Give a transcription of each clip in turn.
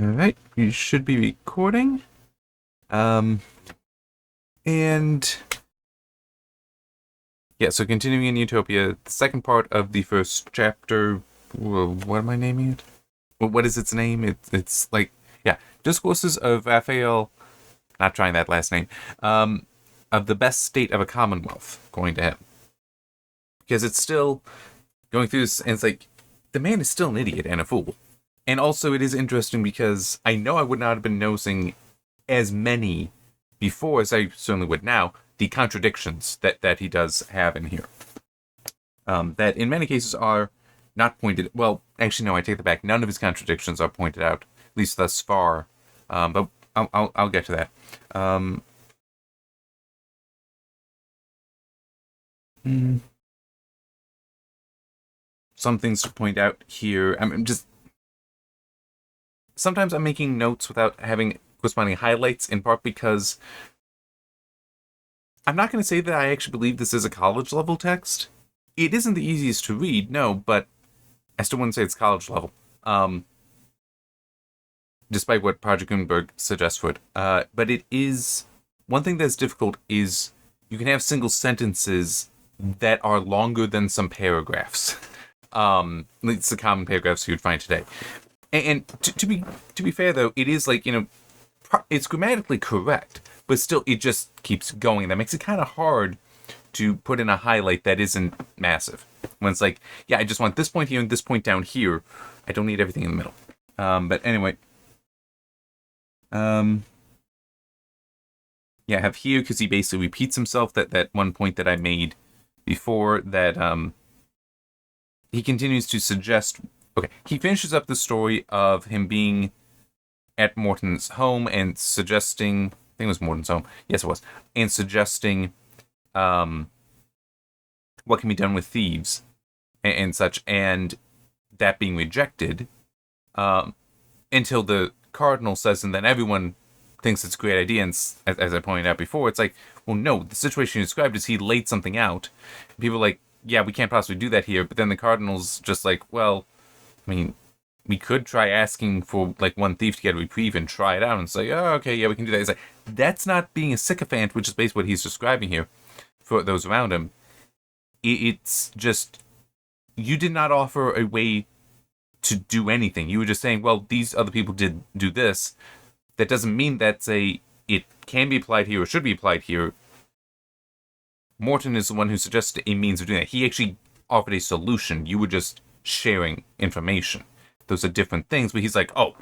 Alright, you should be recording. And yeah, so continuing in Utopia, the second part of the first chapter. What am I naming it? What is its name? It's like, yeah, Discourses of Raphael, not trying that last name, of the best state of a Commonwealth, going to him. Because it's still going through this, and it's like, the man is still an idiot and a fool. And also, it is interesting because I know I would not have been noticing as many before as I certainly would now, the contradictions that he does have in here. That in many cases are not pointed. Well, actually, no, I take that back. None of his contradictions are pointed out, at least thus far. But I'll get to that. Some things to point out here. I'm just sometimes I'm making notes without having corresponding highlights, in part because I'm not going to say that I actually believe this is a college level text. It isn't the easiest to read, no, but I still wouldn't say it's college level. Despite what Project Gutenberg suggests for it. But it is, one thing that's difficult is you can have single sentences that are longer than some paragraphs. It's the common paragraphs you'd find today. And to be fair, though, it is like, it's grammatically correct, but still it just keeps going. That makes it kind of hard to put in a highlight that isn't massive. When it's like, yeah, I just want this point here and this point down here. I don't need everything in the middle. But anyway. Yeah, I have here, because he basically repeats himself, that one point that I made before, that he continues to suggest. Okay, he finishes up the story of him being at Morton's home and suggesting, I think it was Morton's home, yes it was, and suggesting what can be done with thieves and such, and that being rejected until the cardinal says, and then everyone thinks it's a great idea, and as I pointed out before, it's like, well, no, the situation you described is he laid something out. People are like, yeah, we can't possibly do that here, but then the cardinal's just like, well, I mean, we could try asking for, like, one thief to get a reprieve and try it out, and say, oh, okay, yeah, we can do that. It's like, that's not being a sycophant, which is basically what he's describing here for those around him. It's just, you did not offer a way to do anything. You were just saying, well, these other people did do this. That doesn't mean it can be applied here or should be applied here. Morton is the one who suggested a means of doing that. He actually offered a solution. You were just sharing information. Those are different things, but he's like, oh,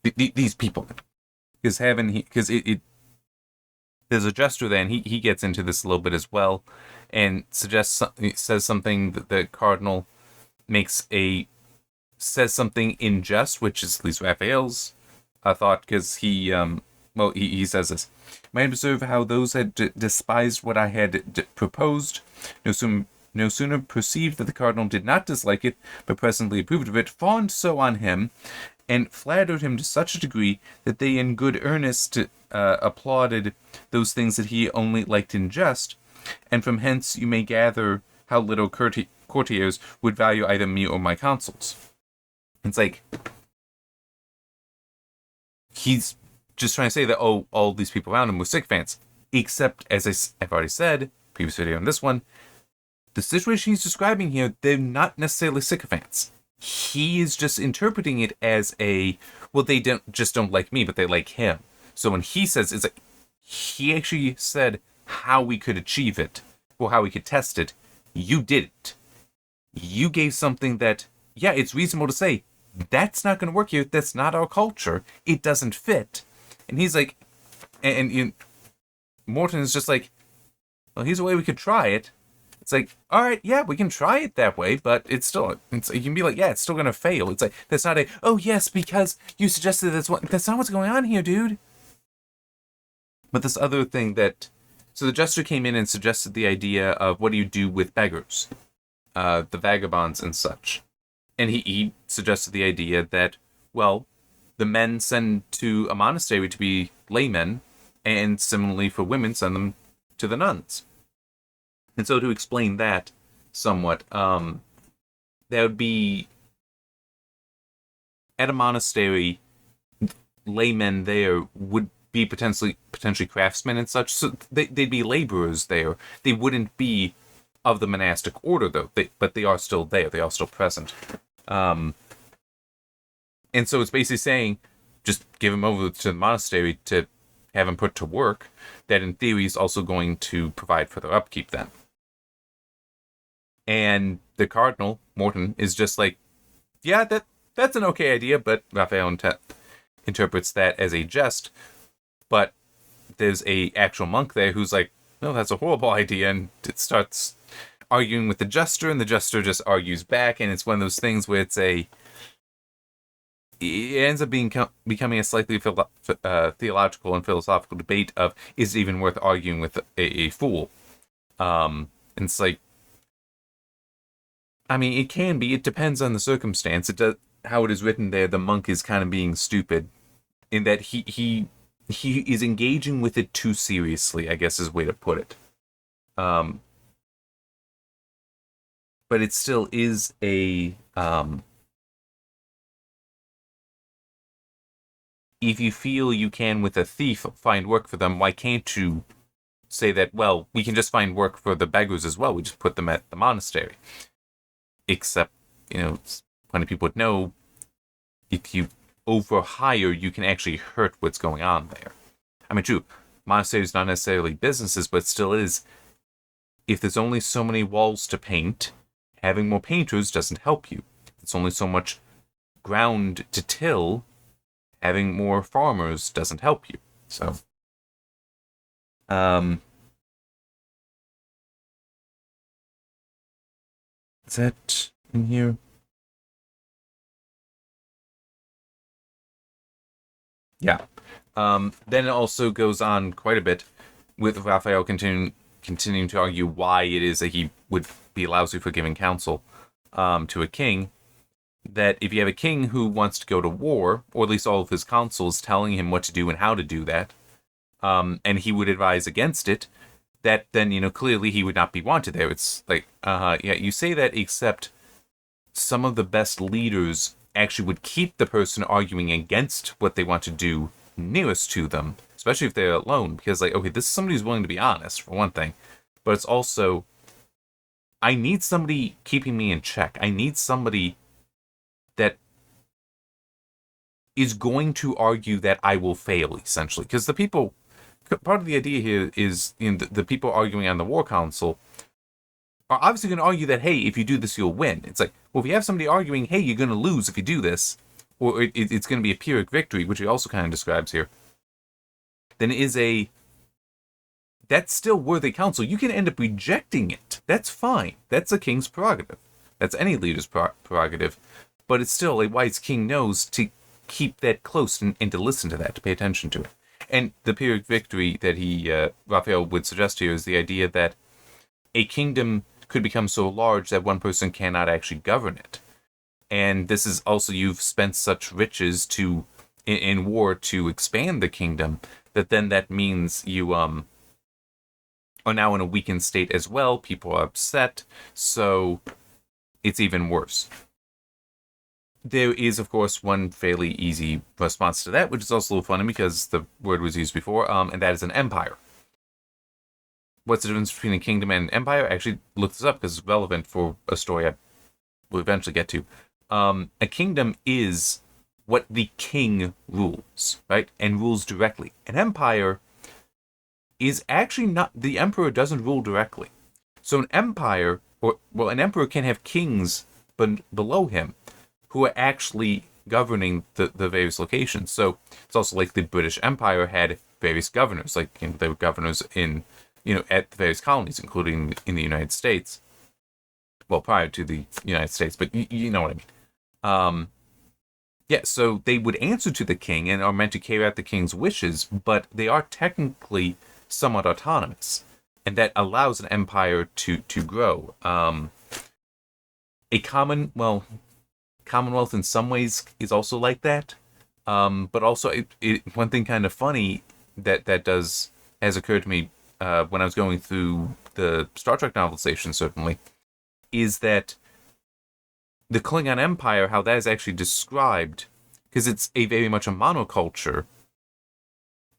these people. Because there's a gesture there, and he gets into this a little bit as well, and says something that the cardinal says something in jest, which is at least Raphael's thought, because he says this. Might observe how those had despised what I had proposed, no sooner perceived that the cardinal did not dislike it, but presently approved of it, fawned so on him, and flattered him to such a degree that they in good earnest applauded those things that he only liked in jest, and from hence you may gather how little courtiers would value either me or my counsels. It's like, he's just trying to say that, oh, all these people around him were sycophants. Except, as I've already said, previous video on this one, the situation he's describing here, they're not necessarily sycophants. He is just interpreting it as well, they don't like me, but they like him. So when he says, it's like, he actually said how we could achieve it, or how we could test it. You didn't. You gave something that, yeah, it's reasonable to say, that's not going to work here. That's not our culture. It doesn't fit. And he's like, and Morton is just like, well, here's a way we could try it. It's like, all right, yeah, we can try it that way, but you can be like, yeah, it's still going to fail. It's like, that's not oh, yes, because you suggested that's not what's going on here, dude. But this other thing so the jester came in and suggested the idea of, what do you do with beggars? The vagabonds and such. And he suggested the idea that, well, the men send to a monastery to be laymen, and similarly for women, send them to the nuns. And so to explain that somewhat, that would be at a monastery, laymen there would be potentially craftsmen and such, so they'd be laborers there. They wouldn't be of the monastic order, though, but they are still there. They are still present. And so it's basically saying, just give him over to the monastery to have him put to work, that in theory is also going to provide for their upkeep then. And the cardinal, Morton, is just like, yeah, that's an okay idea, but Raphael interprets that as a jest. But there's a actual monk there who's like, no, that's a horrible idea, and it starts arguing with the jester, and the jester just argues back, and it's one of those things where it ends up becoming a slightly theological and philosophical debate of, is it even worth arguing with a fool? And it's like, I mean, it can be. It depends on the circumstance. It does, how it is written there, the monk is kind of being stupid in that he is engaging with it too seriously, I guess is a way to put it. But it still is a... if you feel you can, with a thief, find work for them, why can't you say that, well, we can just find work for the beggars as well. We just put them at the monastery. Except, plenty of people would know, if you overhire, you can actually hurt what's going on there. I mean, true, monasteries not necessarily businesses, but still is. If there's only so many walls to paint, having more painters doesn't help you. If there's only so much ground to till, having more farmers doesn't help you. So, is that in here? Yeah. Then it also goes on quite a bit with Raphael continuing to argue why it is that he would be lousy for giving counsel to a king. That if you have a king who wants to go to war, or at least all of his consuls telling him what to do and how to do that, and he would advise against it, that then, clearly he would not be wanted there. It's like, yeah, you say that, except some of the best leaders actually would keep the person arguing against what they want to do nearest to them, especially if they're alone, because, like, okay, this is somebody who's willing to be honest, for one thing, but it's also, I need somebody keeping me in check. I need somebody that is going to argue that I will fail, essentially, because the people... Part of the idea here is, the people arguing on the war council are obviously going to argue that, hey, if you do this, you'll win. It's like, well, if you have somebody arguing, hey, you're going to lose if you do this, or it's going to be a Pyrrhic victory, which he also kind of describes here, then that's still worthy counsel. You can end up rejecting it. That's fine. That's a king's prerogative. That's any leader's prerogative. But it's still a wise king knows to keep that close and to listen to that, to pay attention to it. And the Pyrrhic victory that Raphael would suggest here is the idea that a kingdom could become so large that one person cannot actually govern it. And this is also, you've spent such riches in war to expand the kingdom, that means you are now in a weakened state as well. People are upset, so it's even worse. There is, of course, one fairly easy response to that, which is also a little funny because the word was used before, and that is an empire. What's the difference between a kingdom and an empire? I actually looked this up because it's relevant for a story I will eventually get to. A kingdom is what the king rules, right? And rules directly. An empire is actually not... The emperor doesn't rule directly. So an empire, an emperor can have kings below him who are actually governing the various locations. So it's also like the British Empire had various governors, like they were governors in, at the various colonies, including in the United States. Well, prior to the United States, but you know what I mean. Yeah, so they would answer to the king and are meant to carry out the king's wishes, but they are technically somewhat autonomous, and that allows an empire to grow. Commonwealth in some ways is also like that, but also one thing kind of funny that has occurred to me when I was going through the Star Trek novelization, certainly, is that the Klingon Empire, how that is actually described, because it's a very much a monoculture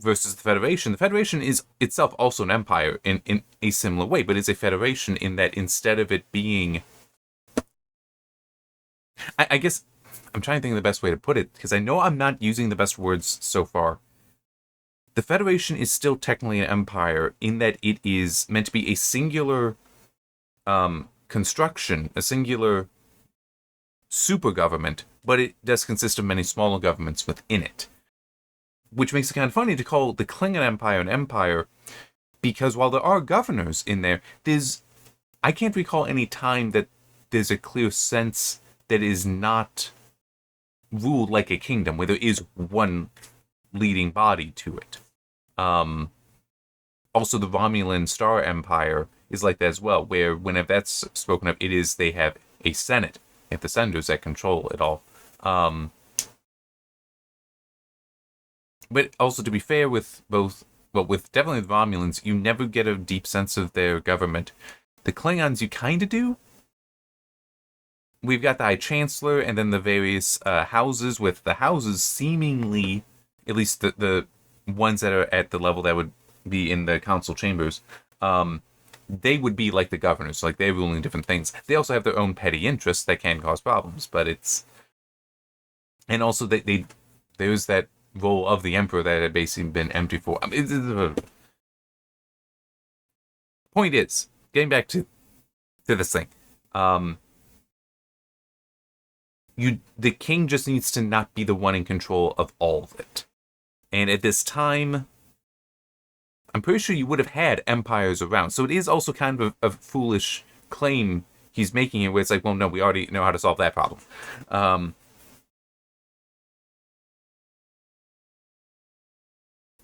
versus the Federation. The Federation is itself also an empire in a similar way, but it's a federation in that instead of it being... I guess I'm trying to think of the best way to put it, because I know I'm not using the best words so far. The Federation is still technically an empire in that it is meant to be a singular construction, a singular super government, but it does consist of many smaller governments within it. Which makes it kind of funny to call the Klingon Empire an empire, because while there are governors in there, I can't recall any time that there's a clear sense that is not ruled like a kingdom, where there is one leading body to it. Also, the Romulan Star Empire is like that as well, where whenever that's spoken of, they have a senate, they have the senators that control it all. But also, to be fair with with definitely the Romulans, you never get a deep sense of their government. The Klingons, you kind of do. We've got the High Chancellor, and then the various houses, with the houses seemingly, at least the ones that are at the level that would be in the council chambers, they would be like the governors, like they're ruling different things. They also have their own petty interests that can cause problems, but it's... And also, there's that role of the Emperor that had basically been empty for... Point is, getting back to this thing, the king just needs to not be the one in control of all of it. And at this time, I'm pretty sure you would have had empires around. So it is also kind of a foolish claim he's making here, where it's like, well, no, we already know how to solve that problem.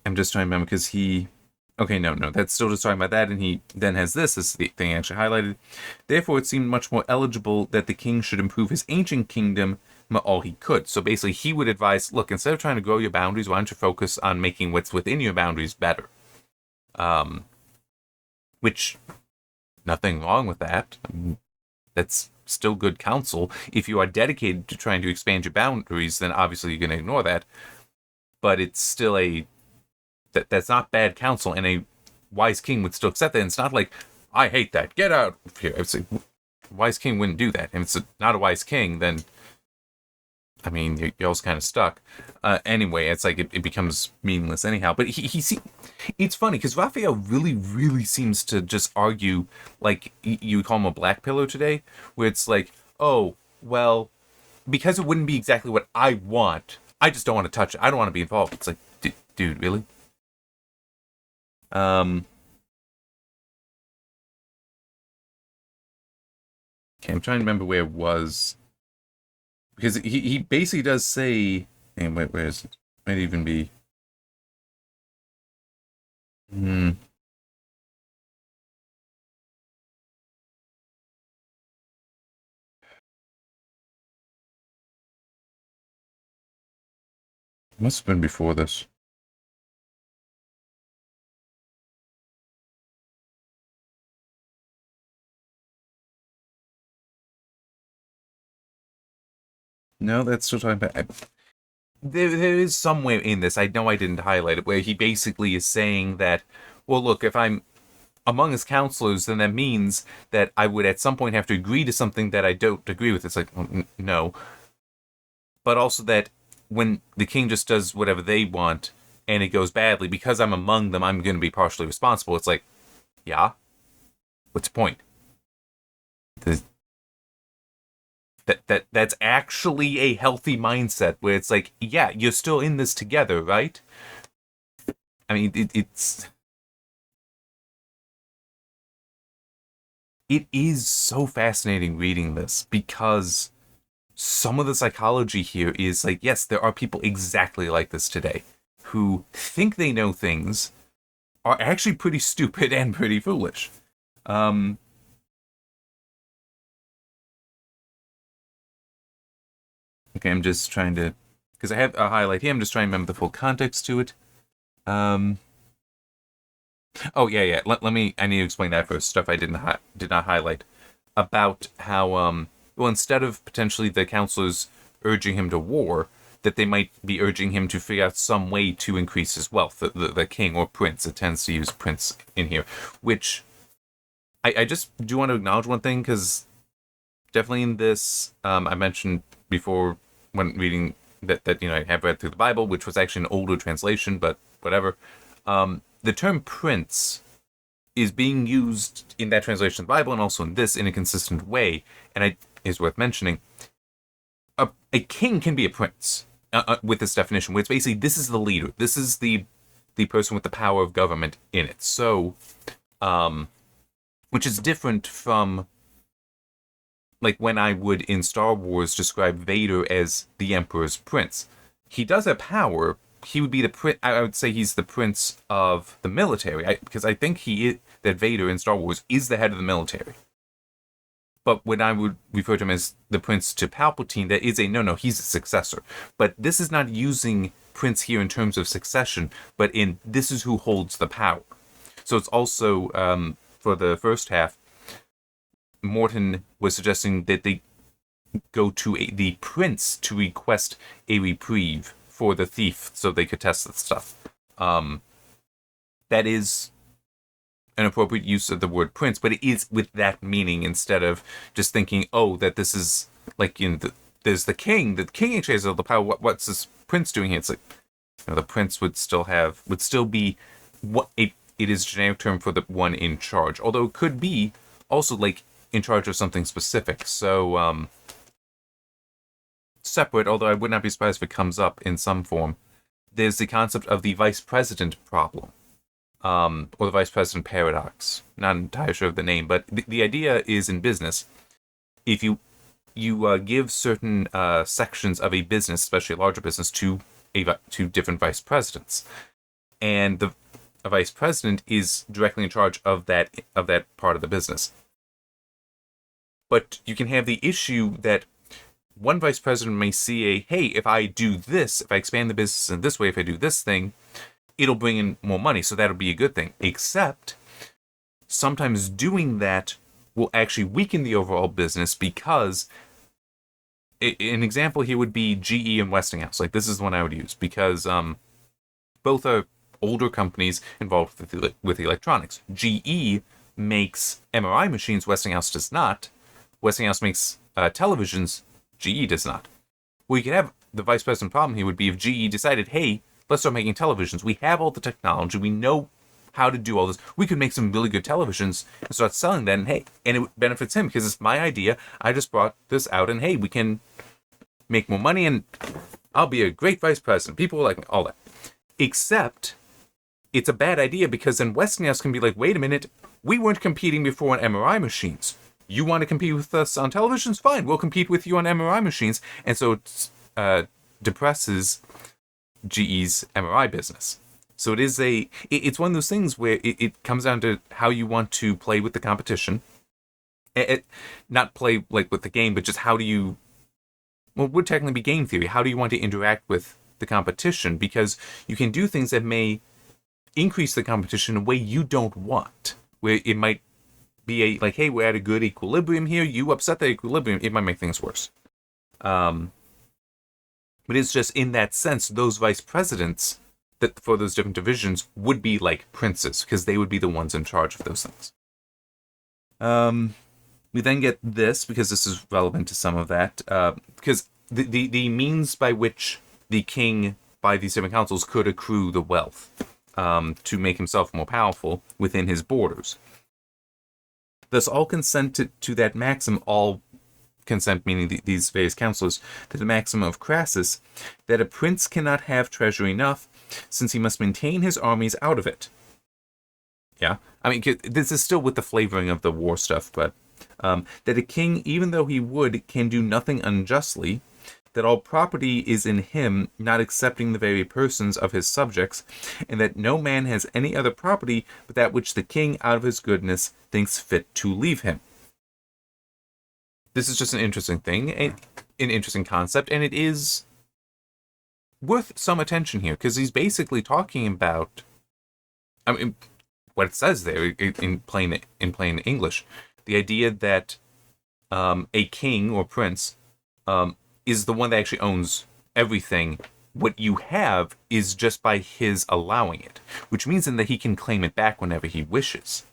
I'm just trying to remember, because he... Okay, no, that's still just talking about that, and he then has this is the thing actually highlighted. Therefore, it seemed much more eligible that the king should improve his ancient kingdom all he could. So basically, he would advise, look, instead of trying to grow your boundaries, why don't you focus on making what's within your boundaries better? Which, nothing wrong with that. That's still good counsel. If you are dedicated to trying to expand your boundaries, then obviously you're going to ignore that. But it's still that's not bad counsel, and a wise king would still accept that. And it's not like, I hate that, get out of here. It's like, a wise king wouldn't do that. If it's not a wise king, then, I mean, you're also kind of stuck. Anyway, it's like it becomes meaningless anyhow. But it's funny, because Raphael really, really seems to just argue, like, you would call him a black pillar today, where it's like, oh, well, because it wouldn't be exactly what I want, I just don't want to touch it. I don't want to be involved. It's like, dude, really? Okay, I'm trying to remember where it was, because he basically does say, and where is it? Might even be. Must have been before this. No, that's still talking about... There is somewhere in this, I know I didn't highlight it, where he basically is saying that, well, look, if I'm among his counselors, then that means that I would at some point have to agree to something that I don't agree with. It's like, no. But also that when the king just does whatever they want, and it goes badly, because I'm among them, I'm going to be partially responsible. It's like, yeah? What's the point? That's actually a healthy mindset, where it's like, yeah, you're still in this together, right? I mean, it is so fascinating reading this, because some of the psychology here is like, yes, there are people exactly like this today, who think they know things, are actually pretty stupid and pretty foolish. Okay, I'm just trying to... Because I have a highlight here, I'm just trying to remember the full context to it. Oh, yeah. Let me... I need to explain that first. Stuff I did not highlight. About how, well, instead of potentially the counselors urging him to war, that they might be urging him to figure out some way to increase his wealth. The king or prince, it tends to use prince in here, which I just do want to acknowledge one thing, because definitely in this, I mentioned before when reading that I have read through the Bible, which was actually an older translation, but whatever. The term prince is being used in that translation of the Bible and also in this in a consistent way, and is worth mentioning. A king can be a prince with this definition, where it's basically, this is the leader, this is the person with the power of government in it. So, which is different from, like, when I would in Star Wars describe Vader as the Emperor's prince. He does have power. He would be the prince. I would say he's the prince of the military, because I think that Vader in Star Wars is the head of the military. But when I would refer to him as the prince to Palpatine, that is no, he's a successor. But this is not using prince here in terms of succession, but in this is who holds the power. So it's also, for the first half, Morton was suggesting that they go to the prince to request a reprieve for the thief so they could test the stuff. That is an appropriate use of the word prince, but it is with that meaning, instead of just thinking, that this is like, there's the king. The king actually has all the power. What's this prince doing here? It's like, the prince would still be what it is a generic term for the one in charge. Although it could be also like in charge of something specific. So separate, although I would not be surprised if it comes up in some form, there's the concept of the vice president problem. Or the vice president paradox. Not entirely sure of the name, but the idea is, in business, if you give certain sections of a business, especially a larger business, to different vice presidents, and a vice president is directly in charge of that part of the business. But you can have the issue that one vice president may see hey, if I do this, if I expand the business in this way, if I do this thing, it'll bring in more money, so that'll be a good thing. Except, sometimes doing that will actually weaken the overall business, because an example here would be GE and Westinghouse. Like, this is the one I would use, because both are older companies involved with electronics. GE makes MRI machines, Westinghouse does not. Westinghouse makes televisions, GE does not. Well, you could have the vice president problem here would be if GE decided, hey, let's start making televisions. We have all the technology. We know how to do all this. We could make some really good televisions and start selling them. And it benefits him because it's my idea. I just brought this out, and hey, we can make more money, and I'll be a great vice president. People will like me, all that. Except, it's a bad idea, because then Westinghouse can be like, wait a minute, we weren't competing before on MRI machines. You want to compete with us on televisions? Fine, we'll compete with you on MRI machines. And so it depresses GE's MRI business. So it's one of those things where it comes down to how you want to play with the competition. Not play like with the game, but just how do you, well, it would technically be game theory. How do you want to interact with the competition? Because you can do things that may increase the competition in a way you don't want, where it might be hey, we're at a good equilibrium here. You upset the equilibrium, it might make things worse. But it's just in that sense, those vice presidents that for those different divisions would be like princes, because they would be the ones in charge of those things. We then get this, because this is relevant to some of that, because the means by which the king, by these different councils, could accrue the wealth to make himself more powerful within his borders. Thus, all consent to that maxim, all consent, meaning these various councilors, to the maxim of Crassus, that a prince cannot have treasure enough, since he must maintain his armies out of it. Yeah, I mean, this is still with the flavoring of the war stuff, but that a king, even though he would, can do nothing unjustly, that all property is in him, not excepting the very persons of his subjects, and that no man has any other property but that which the king, out of his goodness, thinks fit to leave him. This is just an interesting thing, an interesting concept, and it is worth some attention here, because he's basically talking about, I mean, what it says there in plain English, the idea that a king or prince is the one that actually owns everything. What you have is just by his allowing it, which means then that he can claim it back whenever he wishes.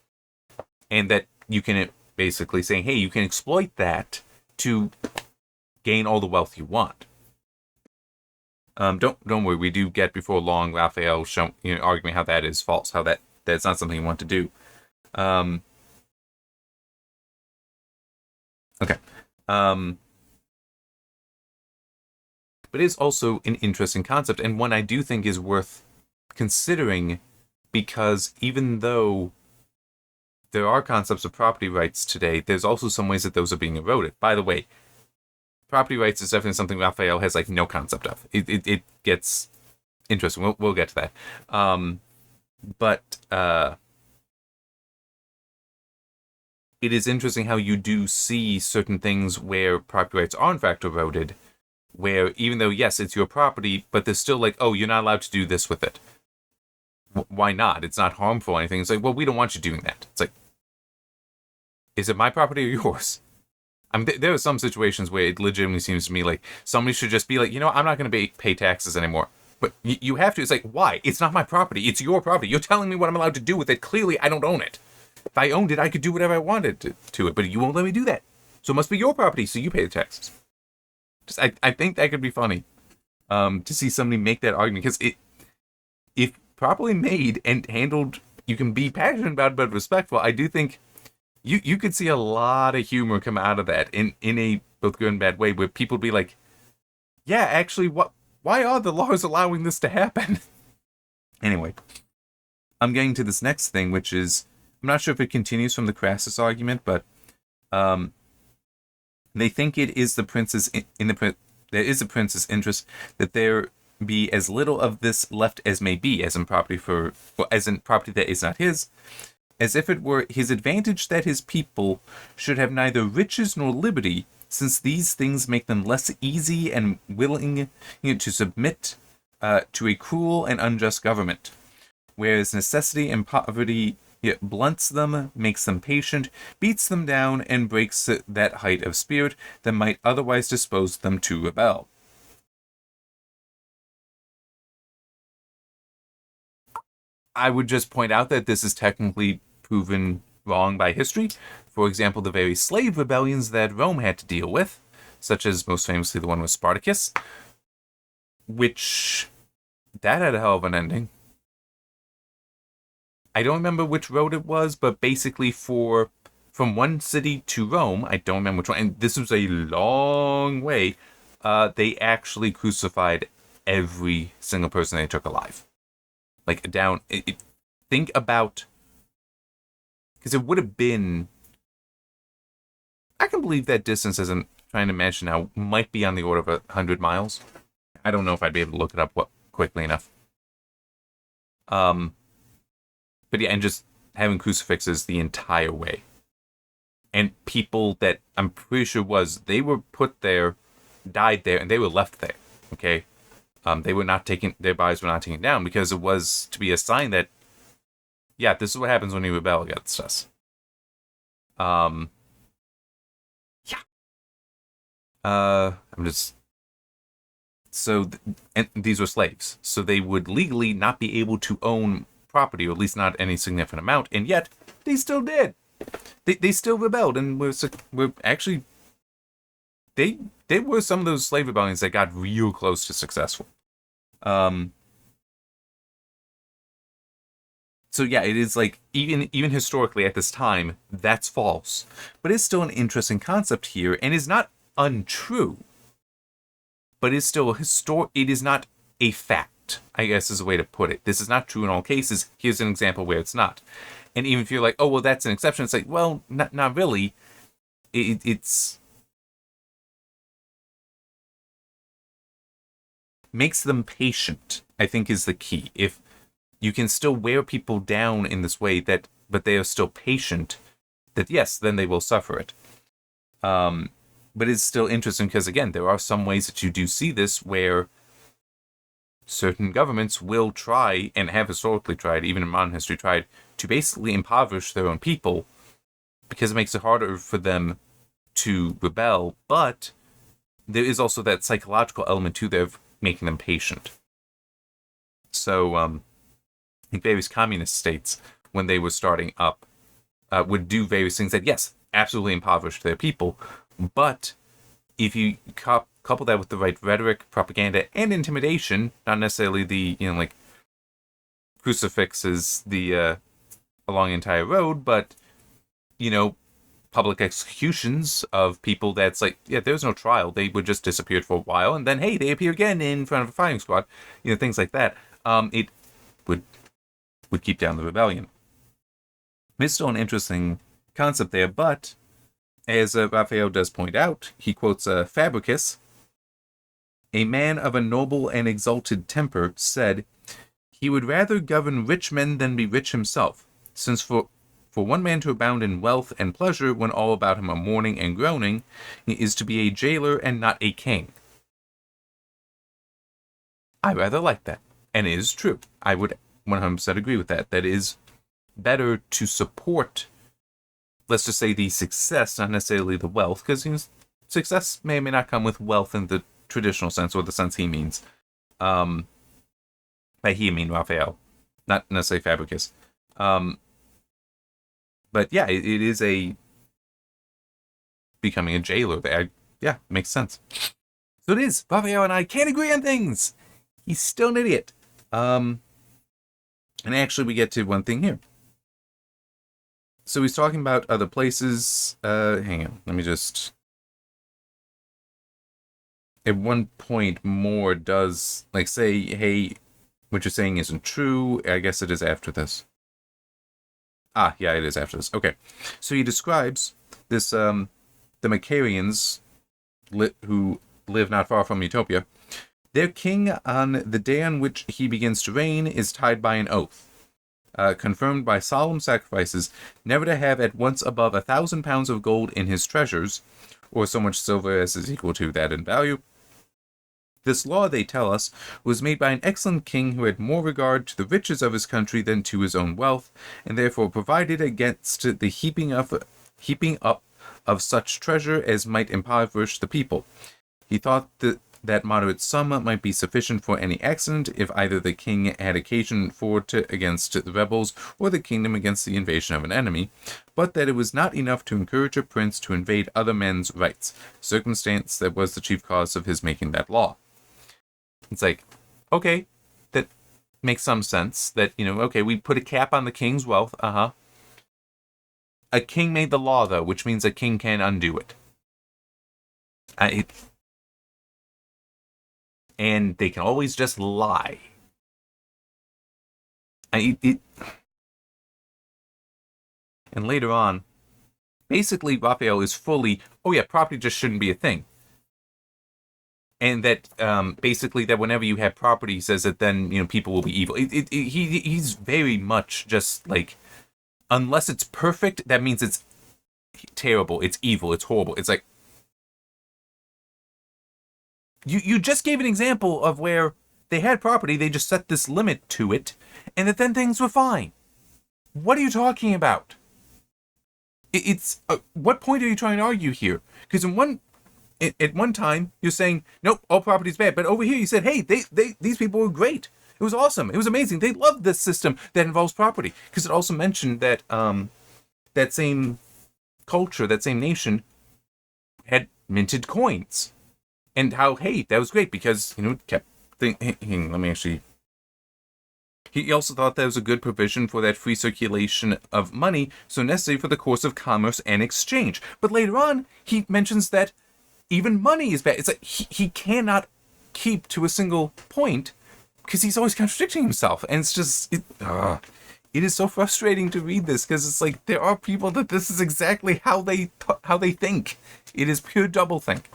And that you can basically say, hey, you can exploit that to gain all the wealth you want. Don't worry, we do get before long Raphael arguing how that is false, how that's not something you want to do. Okay. But it is also an interesting concept, and one I do think is worth considering, because even though there are concepts of property rights today, there's also some ways that those are being eroded. By the way, property rights is definitely something Raphael has no concept of. It gets interesting. We'll get to that. But it is interesting how you do see certain things where property rights are in fact eroded, where even though, yes, it's your property, but there's still oh, you're not allowed to do this with it. Why not? It's not harmful or anything. It's well, we don't want you doing that. It's is it my property or yours? I mean, there are some situations where it legitimately seems to me somebody should just be I'm not going to pay taxes anymore. But you have to. It's why? It's not my property. It's your property. You're telling me what I'm allowed to do with it. Clearly, I don't own it. If I owned it, I could do whatever I wanted to it. But you won't let me do that. So it must be your property, so you pay the taxes. I think that could be funny to see somebody make that argument. Because if properly made and handled, you can be passionate about it, but respectful. I do think you could see a lot of humor come out of that in a both good and bad way, where people be yeah, actually, why are the laws allowing this to happen? Anyway, I'm getting to this next thing, which is, I'm not sure if it continues from the Crassus argument, but they think it is the prince's there is a prince's interest that there be as little of this left as may be, as in property that is not his, as if it were his advantage that his people should have neither riches nor liberty, since these things make them less easy and willing to submit to a cruel and unjust government, whereas necessity and poverty blunts them, makes them patient, beats them down, and breaks that height of spirit that might otherwise dispose them to rebel. I would just point out that this is technically proven wrong by history. For example, the very slave rebellions that Rome had to deal with, such as most famously the one with Spartacus, which that had a hell of an ending. I don't remember which road it was, but basically from one city to Rome, I don't remember which one, and this was a long way, they actually crucified every single person they took alive. Think about, because it would have been, I can believe that distance, as I'm trying to imagine now, might be on the order of 100 miles. I don't know if I'd be able to look it up quickly enough. But yeah, and just having crucifixes the entire way. And people that I'm pretty sure they were put there, died there, and they were left there. Okay? They were not taken, their bodies were not taken down, because it was to be a sign that, yeah, this is what happens when you rebel against us. Yeah. I'm just... So, and these were slaves. So they would legally not be able to own property, or at least not any significant amount, and yet they still did. They still rebelled, and were actually... They were some of those slave rebellions that got real close to successful. So yeah, it is even historically at this time, that's false. But it's still an interesting concept here, and is not untrue. But it's still it is not a fact, I guess is a way to put it. This is not true in all cases. Here's an example where it's not. And even if you're oh, well, that's an exception, it's well, not really. It's... makes them patient, I think, is the key. If you can still wear people down in this way, but they are still patient, that yes, then they will suffer it. But it's still interesting because, again, there are some ways that you do see this where certain governments will try, and have historically tried, even in modern history, tried to basically impoverish their own people, because it makes it harder for them to rebel. But there is also that psychological element to there. making them patient. So, in various communist states, when they were starting up, would do various things that, yes, absolutely impoverished their people, but if you couple that with the right rhetoric, propaganda, and intimidation, not necessarily the, like crucifixes along the entire road, but, public executions of people that's like, yeah, there was no trial. They would just disappeared for a while, and then, hey, they appear again in front of a firing squad, things like that. It would keep down the rebellion. It's still an interesting concept there, but as Raphael does point out, he quotes Fabricius, a man of a noble and exalted temper, said, he would rather govern rich men than be rich himself, since for one man to abound in wealth and pleasure when all about him are mourning and groaning is to be a jailer and not a king. I rather like that, and it is true. I would 100% agree with that. That is better to support, let's just say, the success, not necessarily the wealth, because success may or may not come with wealth in the traditional sense, or the sense he means. By he, I mean Raphael, not necessarily Fabricius. But yeah, it is becoming a jailer. Yeah, makes sense. So it is. Raphael and I can't agree on things. He's still an idiot. And actually, we get to one thing here. So he's talking about other places. Hang on. Let me just... At one point, Moore does, say, hey, what you're saying isn't true. I guess it is after this. Yeah, it is after this. Okay. So he describes this, the Macarians, who live not far from Utopia. Their king, on the day on which he begins to reign, is tied by an oath, confirmed by solemn sacrifices, never to have at once above 1,000 pounds of gold in his treasures, or so much silver as is equal to that in value. This law, they tell us, was made by an excellent king who had more regard to the riches of his country than to his own wealth, and therefore provided against the heaping up of such treasure as might impoverish the people. He thought that moderate sum might be sufficient for any accident, if either the king had occasion for it against the rebels, or the kingdom against the invasion of an enemy, but that it was not enough to encourage a prince to invade other men's rights, circumstance that was the chief cause of his making that law. It's like, okay, that makes some sense. That, okay, we put a cap on the king's wealth. A king made the law, though, which means a king can undo it. And they can always just lie. And later on, basically, Raphael is fully, oh yeah, property just shouldn't be a thing. And that basically that whenever you have property, he says that then people will be evil. He's very much just like, unless it's perfect, that means it's terrible, it's evil, it's horrible. It's like, you just gave an example of where they had property, they just set this limit to it, and that then things were fine. What are you talking about? It's what point are you trying to argue here? Because at one time, you're saying, nope, all property is bad. But over here, you said, hey, these people were great. It was awesome. It was amazing. They loved this system that involves property. Because it also mentioned that that same culture, that same nation, had minted coins. And how, hey, that was great because, kept thinking, let me actually... He also thought that was a good provision for that free circulation of money, so necessary for the course of commerce and exchange. But later on, he mentions that even money is bad. It's like he cannot keep to a single point because he's always contradicting himself. And it's just, it is so frustrating to read this because it's like there are people that this is exactly how they think. It is pure doublethink.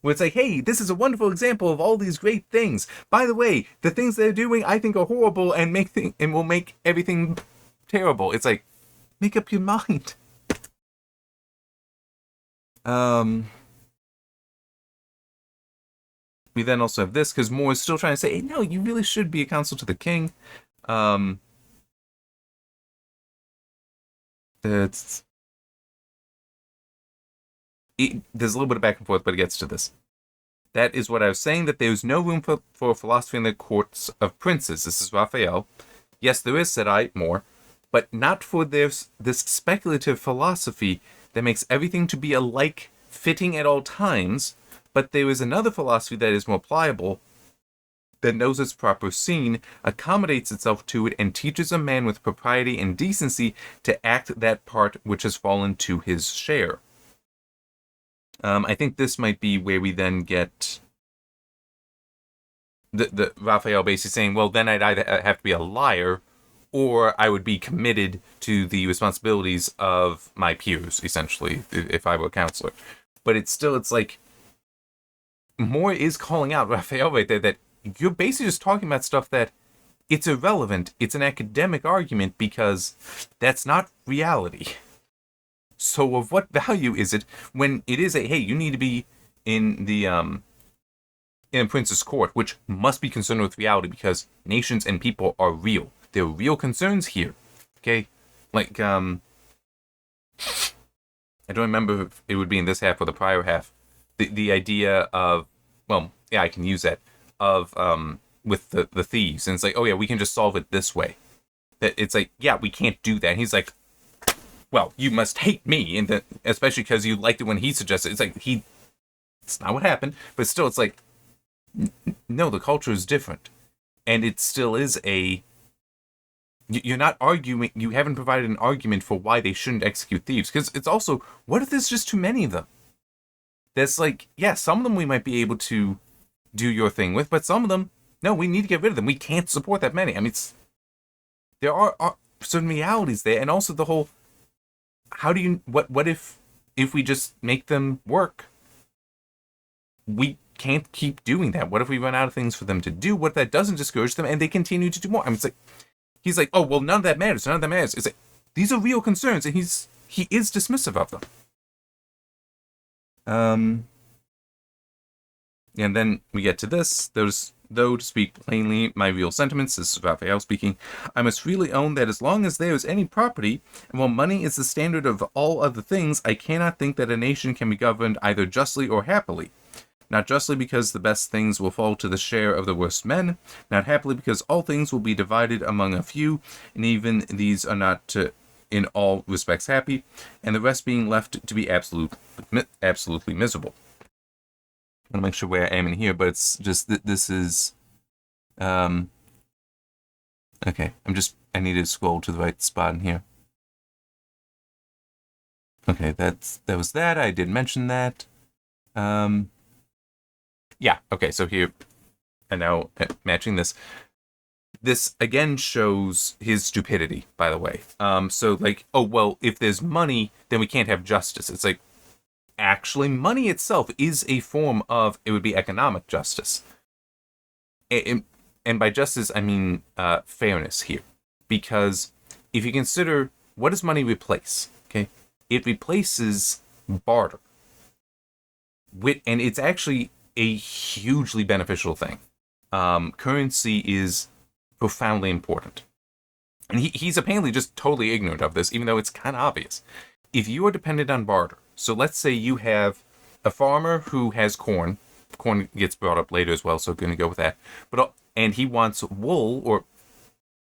Where it's like, hey, this is a wonderful example of all these great things. By the way, the things they're doing I think are horrible and will make everything terrible. It's like, make up your mind. We then also have this, because Moore is still trying to say, hey, no, you really should be a counsel to the king. There's a little bit of back and forth, but it gets to this. That is what I was saying, that there is no room for philosophy in the courts of princes. This is Raphael. Yes, there is, said I, more, but not for this speculative philosophy that makes everything to be alike, fitting at all times, but there is another philosophy that is more pliable, that knows its proper scene, accommodates itself to it, and teaches a man with propriety and decency to act that part which has fallen to his share. I think this might be where we then get the Raphael basically saying, well, then I'd either have to be a liar, or I would be committed to the responsibilities of my peers, essentially, if I were a counselor. But it's like, More is calling out Raphael right there that you're basically just talking about stuff that it's irrelevant. It's an academic argument because that's not reality. So of what value is it when it is hey, you need to be in the in a prince's court, which must be concerned with reality because nations and people are real. There are real concerns here. Okay? Like, I don't remember if it would be in this half or the prior half. The idea of, well, yeah, I can use that, of with the thieves. And it's like, oh yeah, we can just solve it this way. That it's like, yeah, we can't do that. And he's like, well, you must hate me, and especially because you liked it when he suggested. It's like it's not what happened, but still, it's like, no, the culture is different, and it still is you're not arguing. You haven't provided an argument for why they shouldn't execute thieves, because it's also, what if there's just too many of them? That's like, yeah, some of them we might be able to do your thing with, but some of them, no, we need to get rid of them. We can't support that many. I mean, there are certain realities there, and also the whole. How do you, what if we just make them work? We can't keep doing that. What if we run out of things for them to do? What if that doesn't discourage them and they continue to do more? I mean, it's like, he's like, oh, well, none of that matters. None of that matters. It's like, these are real concerns, and he is dismissive of them. And then we get to this. Though, to speak plainly, my real sentiments, this is Raphael speaking, I must freely own that as long as there is any property, and while money is the standard of all other things, I cannot think that a nation can be governed either justly or happily. Not justly because the best things will fall to the share of the worst men, not happily because all things will be divided among a few, and even these are not in all respects happy, and the rest being left to be absolutely miserable. I want to make sure where I am in here, but it's just that this is, okay, I need to scroll to the right spot in here. Okay, that was that, I did mention that. Yeah, okay, so here, and now matching this again shows his stupidity, by the way. So like, oh, well, if there's money, then we can't have justice. It's like, actually, money itself is a form of, it would be economic justice. And by justice, I mean fairness here. Because if you consider, what does money replace? Okay, it replaces barter. And it's actually a hugely beneficial thing. Currency is profoundly important. And he's apparently just totally ignorant of this, even though it's kind of obvious. If you are dependent on barter, so let's say you have a farmer who has corn. Corn gets brought up later as well, so I'm going to go with that. And he wants wool, or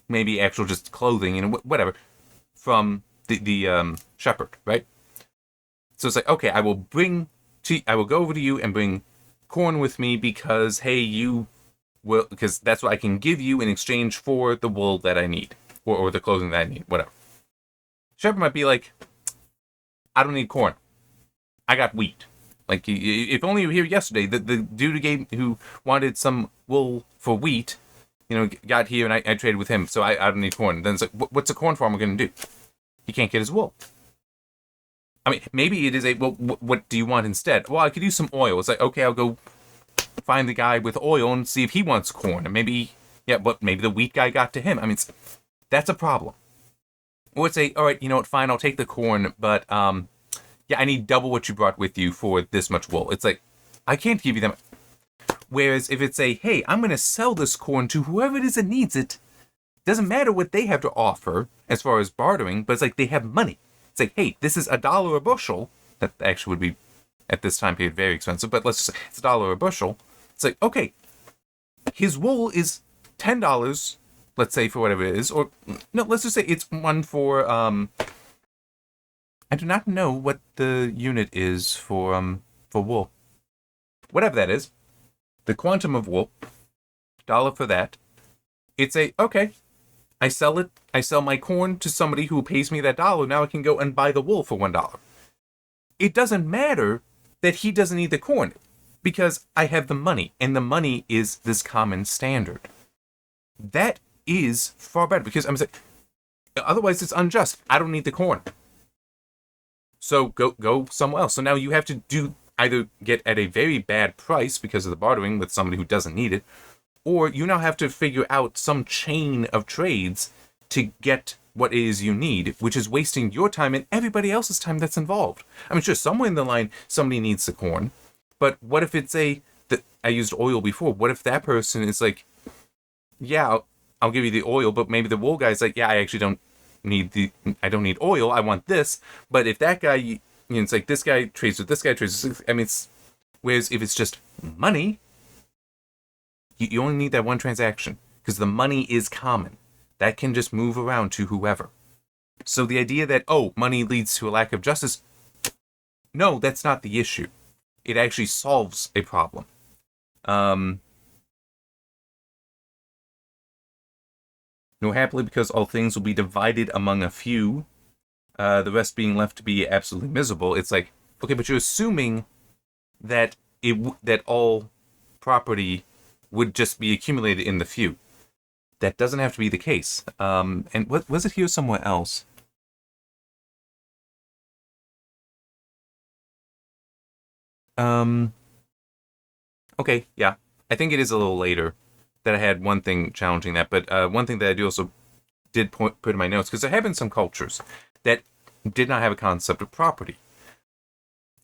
maybe actual just clothing, and whatever, from the shepherd, right? So it's like, okay, I will go over to you and bring corn with me because, hey, because that's what I can give you in exchange for the wool that I need, or the clothing that I need, whatever. Shepherd might be like, I don't need corn. I got wheat. Like, if only you were here yesterday, the dude who wanted some wool for wheat, got here and I traded with him, so I don't need corn. Then it's like, what's a corn farmer going to do? He can't get his wool. I mean, maybe it is what do you want instead? Well, I could use some oil. It's like, okay, I'll go find the guy with oil and see if he wants corn. And maybe the wheat guy got to him. I mean, that's a problem. Or it's all right, you know what, fine, I'll take the corn, but, yeah, I need double what you brought with you for this much wool. It's like, I can't give you them. Whereas if it's hey, I'm going to sell this corn to whoever it is that needs it, doesn't matter what they have to offer as far as bartering, but it's like they have money. It's like, hey, this is $1 a bushel. That actually would be at this time period very expensive, but let's just say it's $1 a bushel. It's like, okay, his wool is $10, let's say, for whatever it is, or no, let's just say it's one for I do not know what the unit is for wool. Whatever that is, the quantum of wool, $1 for that. It's okay, I sell it. I sell my corn to somebody who pays me that $1. Now I can go and buy the wool for $1. It doesn't matter that he doesn't need the corn because I have the money, and the money is this common standard. That is far better because I'm saying, otherwise it's unjust. I don't need the corn. So go somewhere else. So now you have to either get at a very bad price because of the bartering with somebody who doesn't need it, or you now have to figure out some chain of trades to get what it is you need, which is wasting your time and everybody else's time that's involved. I mean, sure, somewhere in the line, somebody needs the corn, but what if it's I used oil before. What if that person is like, yeah, I'll give you the oil, but maybe the wool guy's like, yeah, I actually don't need oil. I want this. But if that guy, it's like this guy trades with this guy trades with, I mean, whereas if it's just money, you only need that one transaction because the money is common. That can just move around to whoever. So the idea that, money leads to a lack of justice, no, that's not the issue. It actually solves a problem. No, happily, because all things will be divided among a few, the rest being left to be absolutely miserable. It's like, okay, but you're assuming that that all property would just be accumulated in the few. That doesn't have to be the case. And what was it here somewhere else? Okay, yeah. I think it is a little later that I had one thing challenging that, but one thing that I do also did put in my notes, because there have been some cultures that did not have a concept of property.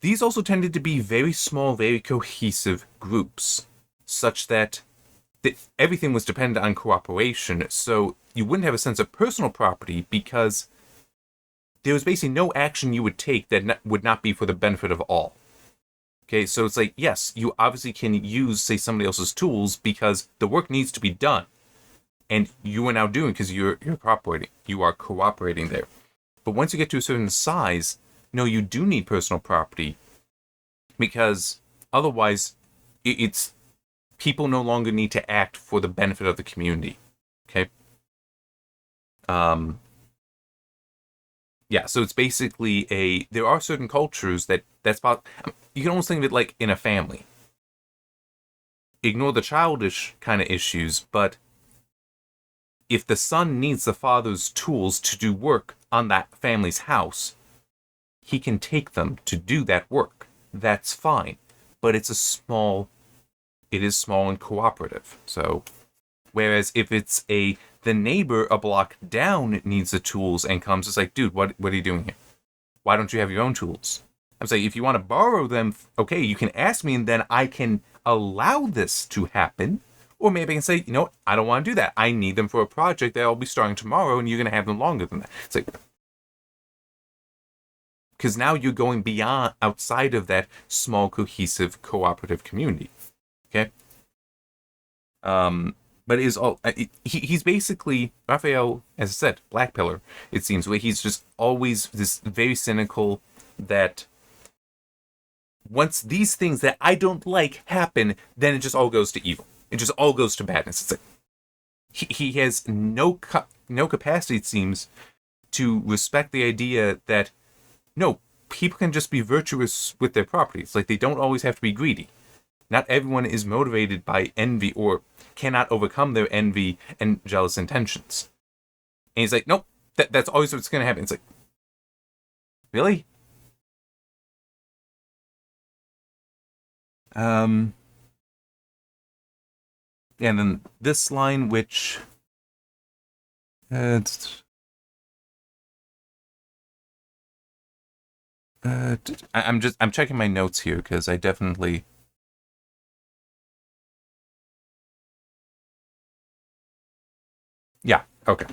These also tended to be very small, very cohesive groups, such that everything was dependent on cooperation, so you wouldn't have a sense of personal property because there was basically no action you would take that would not be for the benefit of all. Okay, so it's like, yes, you obviously can use, say, somebody else's tools because the work needs to be done, and you are now doing because you're cooperating. You are cooperating there. But once you get to a certain size, no, you do need personal property because otherwise it's people no longer need to act for the benefit of the community. Okay? Yeah, so it's basically there are certain cultures that's about, you can almost think of it like in a family. Ignore the childish kind of issues, but if the son needs the father's tools to do work on that family's house, he can take them to do that work. That's fine. But it is small and cooperative. So, whereas if it's the neighbor a block down needs the tools and comes, it's like, dude, what are you doing here? Why don't you have your own tools? I'm saying, if you want to borrow them, okay, you can ask me and then I can allow this to happen. Or maybe I can say, I don't want to do that. I need them for a project that I'll be starting tomorrow and you're going to have them longer than that. It's like, because now you're going beyond, outside of that small, cohesive, cooperative community. Okay? But it is all, he's basically, Raphael, as I said, Black Pillar, it seems, where he's just always this very cynical that once these things that I don't like happen, then it just all goes to evil. It just all goes to badness. It's like, he has no capacity, it seems, to respect the idea that, no, people can just be virtuous with their properties. Like, they don't always have to be greedy. Not everyone is motivated by envy or cannot overcome their envy and jealous intentions. And he's like, nope, that's always what's going to happen. It's like, really? And then this line, which I'm checking my notes here because I definitely. Yeah, okay.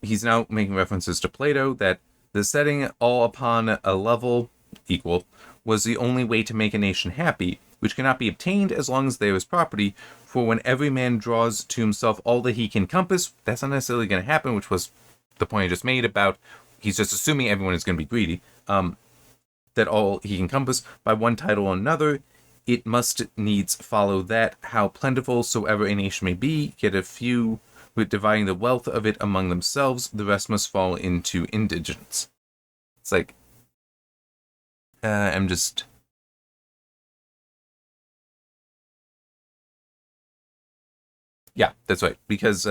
He's now making references to Plato, that the setting all upon a level equal, was the only way to make a nation happy, which cannot be obtained as long as there is property, for when every man draws to himself all that he can compass, that's not necessarily going to happen, which was the point I just made about he's just assuming everyone is going to be greedy, that all he can compass by one title or another, it must needs follow that, how plentiful soever a nation may be, yet a few, with dividing the wealth of it among themselves, the rest must fall into indigence. It's like, I'm just... Yeah, that's right. Because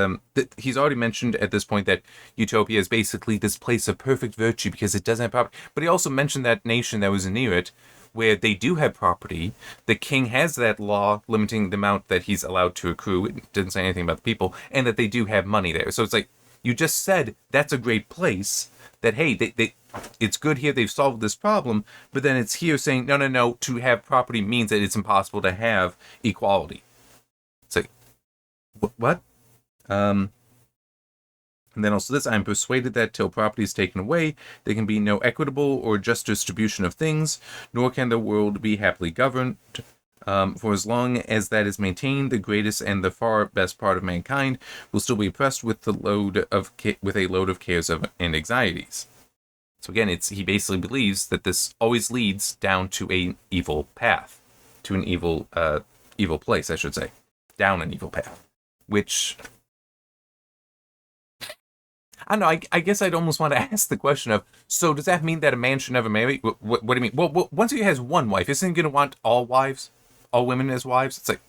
he's already mentioned at this point that Utopia is basically this place of perfect virtue because it doesn't have property. But he also mentioned that nation that was near it where they do have property. The king has that law limiting the amount that he's allowed to accrue. It didn't say anything about the people. And that they do have money there. So it's like, you just said that's a great place. That, hey, it's good here. They've solved this problem. But then it's here saying, no. To have property means that it's impossible to have equality. It's like, what? And then also this, I am persuaded that till property is taken away, there can be no equitable or just distribution of things, nor can the world be happily governed. For as long as that is maintained, the greatest and the far best part of mankind will still be oppressed with a load of cares and anxieties. So again, he basically believes that this always leads down to an evil path, to an evil place, I should say, down an evil path. Which, I don't know, I guess I'd almost want to ask the question of, so does that mean that a man should never marry? What do you mean? Well, once he has one wife, isn't he going to want all wives? All women as wives? It's like,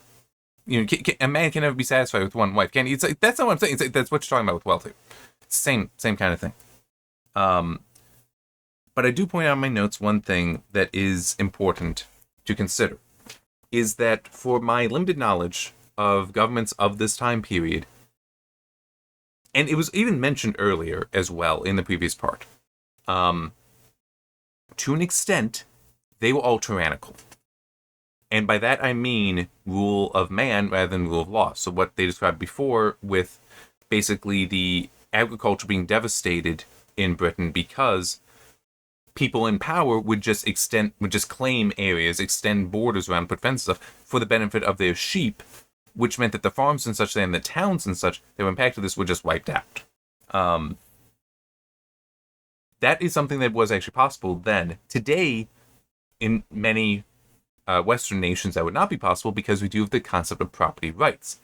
a man can never be satisfied with one wife, can he? It's like, that's not what I'm saying. It's like, that's what you're talking about with wealth here. It's the same kind of thing. But I do point out in my notes one thing that is important to consider, is that for my limited knowledge of governments of this time period, and it was even mentioned earlier as well in the previous part, to an extent, they were all tyrannical. And by that I mean rule of man rather than rule of law. So what they described before with basically the agriculture being devastated in Britain because people in power would just claim areas, extend borders around, put fences up for the benefit of their sheep, which meant that the farms and such, and the towns and such that were impacted this were just wiped out. That is something that was actually possible then. Today, in many Western nations, that would not be possible because we do have the concept of property rights.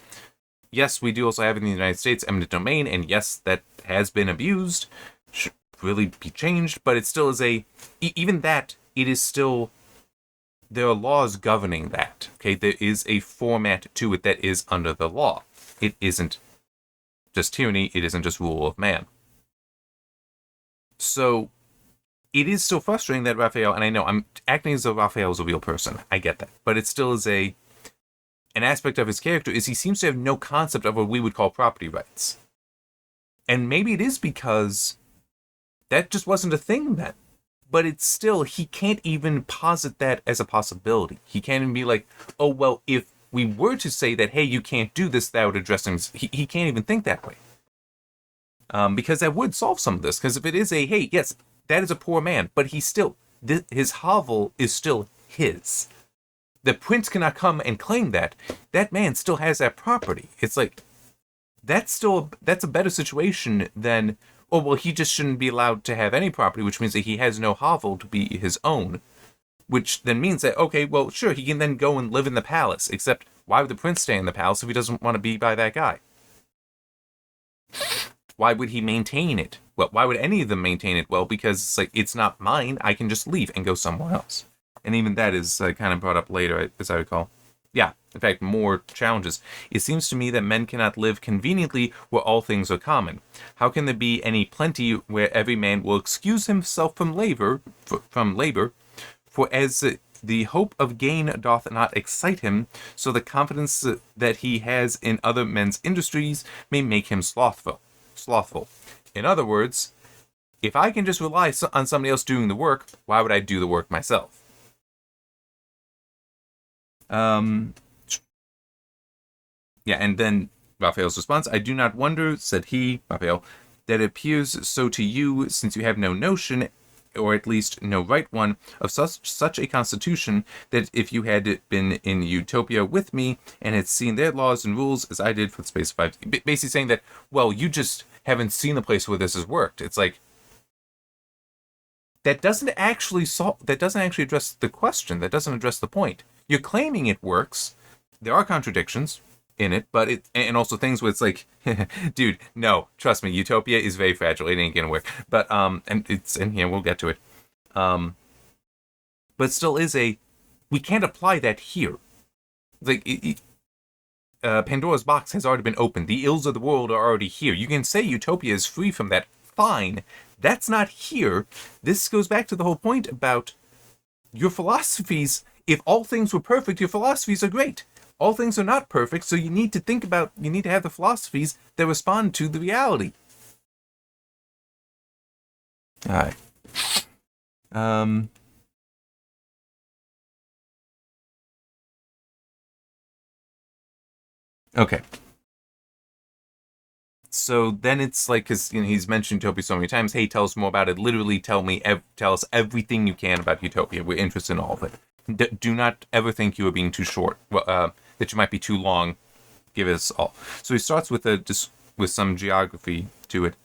Yes, we do also have in the United States eminent domain, and yes, that has been abused, should really be changed, but it still is even that, it is still... There are laws governing that, okay? There is a format to it that is under the law. It isn't just tyranny. It isn't just rule of man. So, it is still frustrating that Raphael, and I know I'm acting as though Raphael is a real person. I get that. But it still is an aspect of his character is he seems to have no concept of what we would call property rights. And maybe it is because that just wasn't a thing then. But it's still, he can't even posit that as a possibility. He can't even be like, oh, well, if we were to say that, hey, you can't do this, that would address things. He can't even think that way. Because that would solve some of this. Because if it is hey, yes, that is a poor man, but he's still, his hovel is still his. The prince cannot come and claim that. That man still has that property. It's like, that's a better situation than... Oh, well, he just shouldn't be allowed to have any property, which means that he has no hovel to be his own. Which then means that, okay, well, sure, he can then go and live in the palace. Except, why would the prince stay in the palace if he doesn't want to be by that guy? Why would he maintain it? Well, why would any of them maintain it? Well, because it's like, it's not mine. I can just leave and go somewhere else. And even that is kind of brought up later, as I recall. Yeah, in fact, more challenges. It seems to me that men cannot live conveniently where all things are common. How can there be any plenty where every man will excuse himself from labor, for as the hope of gain doth not excite him, so the confidence that he has in other men's industries may make him slothful. In other words, if I can just rely on somebody else doing the work, why would I do the work myself? Yeah, and then Raphael's response, I do not wonder, said he, Raphael, that it appears so to you, since you have no notion, or at least no right one, of such a constitution that if you had been in Utopia with me and had seen their laws and rules as I did for the space of 5, basically saying that, well, you just haven't seen the place where this has worked. It's like, that doesn't actually address the question. That doesn't address the point. You're claiming it works. There are contradictions in it, but and also things where it's like, dude, no, trust me, Utopia is very fragile. It ain't gonna work. But and it's in here. We'll get to it. But it still is we can't apply that here. Like Pandora's box has already been opened. The ills of the world are already here. You can say Utopia is free from that. Fine. That's not here. This goes back to the whole point about your philosophies. If all things were perfect, your philosophies are great. All things are not perfect, so you need to have the philosophies that respond to the reality. All right. Okay. So then it's like, because he's mentioned Utopia so many times. Hey, tell us more about it. Literally, tell us everything you can about Utopia. We're interested in all of it. Do not ever think you are being too short. That you might be too long. Give us all. So he starts with some geography to it.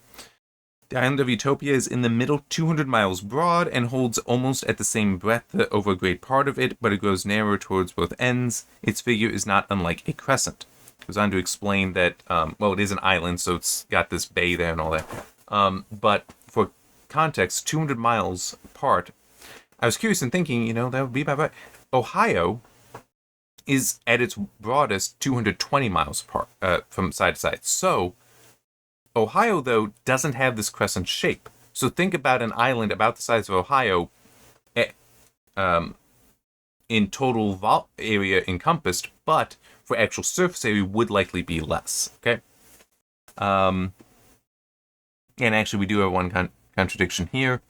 The island of Utopia is in the middle, 200 miles broad, and holds almost at the same breadth over a great part of it, but it grows narrower towards both ends. Its figure is not unlike a crescent. Goes on to explain that, it is an island, so it's got this bay there and all that. But for context, 200 miles apart, I was curious in thinking, that would be about right. Ohio is at its broadest 220 miles apart from side to side. So Ohio, though, doesn't have this crescent shape. So think about an island about the size of Ohio in total area encompassed, but for actual surface area would likely be less. Okay. And actually, we do have one contradiction here.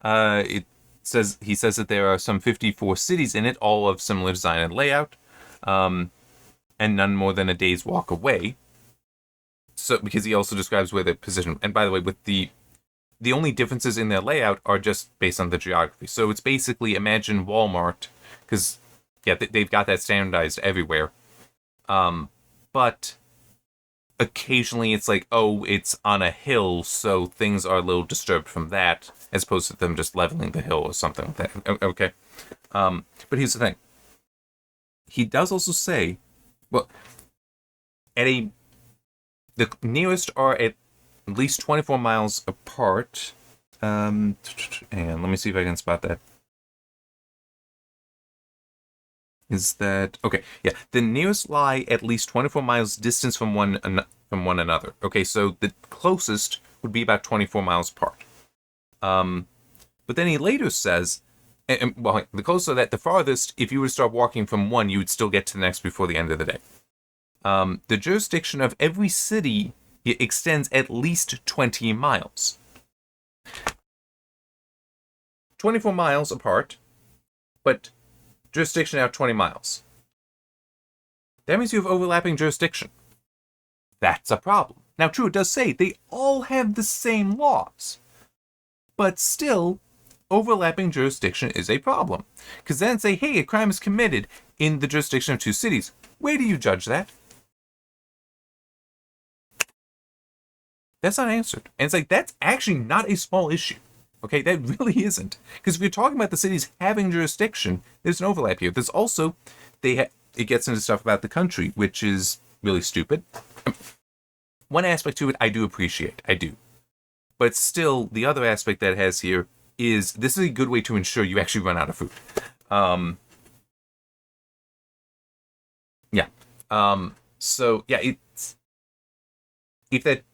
He says that there are some 54 cities in it, all of similar design and layout, and none more than a day's walk away. So, because he also describes where they're positioned. And by the way, with the only differences in their layout are just based on the geography. So it's basically, imagine Walmart, because they've got that standardized everywhere. But occasionally it's like, it's on a hill, so things are a little disturbed from that, as opposed to them just leveling the hill or something like that. Okay. But here's the thing. He does also say, well, the nearest are at least 24 miles apart. And let me see if I can spot that. Is that okay? Yeah, the nearest lie at least 24 miles distance from one another. Okay, so the closest would be about 24 miles apart. But then he later says, the closer that the farthest, if you were to start walking from one, you would still get to the next before the end of the day. The jurisdiction of every city extends at least 20 miles. 24 miles apart, but jurisdiction out 20 miles. That means you have overlapping jurisdiction. That's a problem. Now, true, it does say they all have the same laws. But still, overlapping jurisdiction is a problem. Because then say, hey, a crime is committed in the jurisdiction of two cities. Where do you judge that? That's not answered. And it's like, that's actually not a small issue. Okay, that really isn't. Because if you're talking about the cities having jurisdiction, there's an overlap here. There's also, it gets into stuff about the country, which is really stupid. One aspect to it I do appreciate. I do. But still, the other aspect that it has here is this is a good way to ensure you actually run out of food. So, yeah, it's...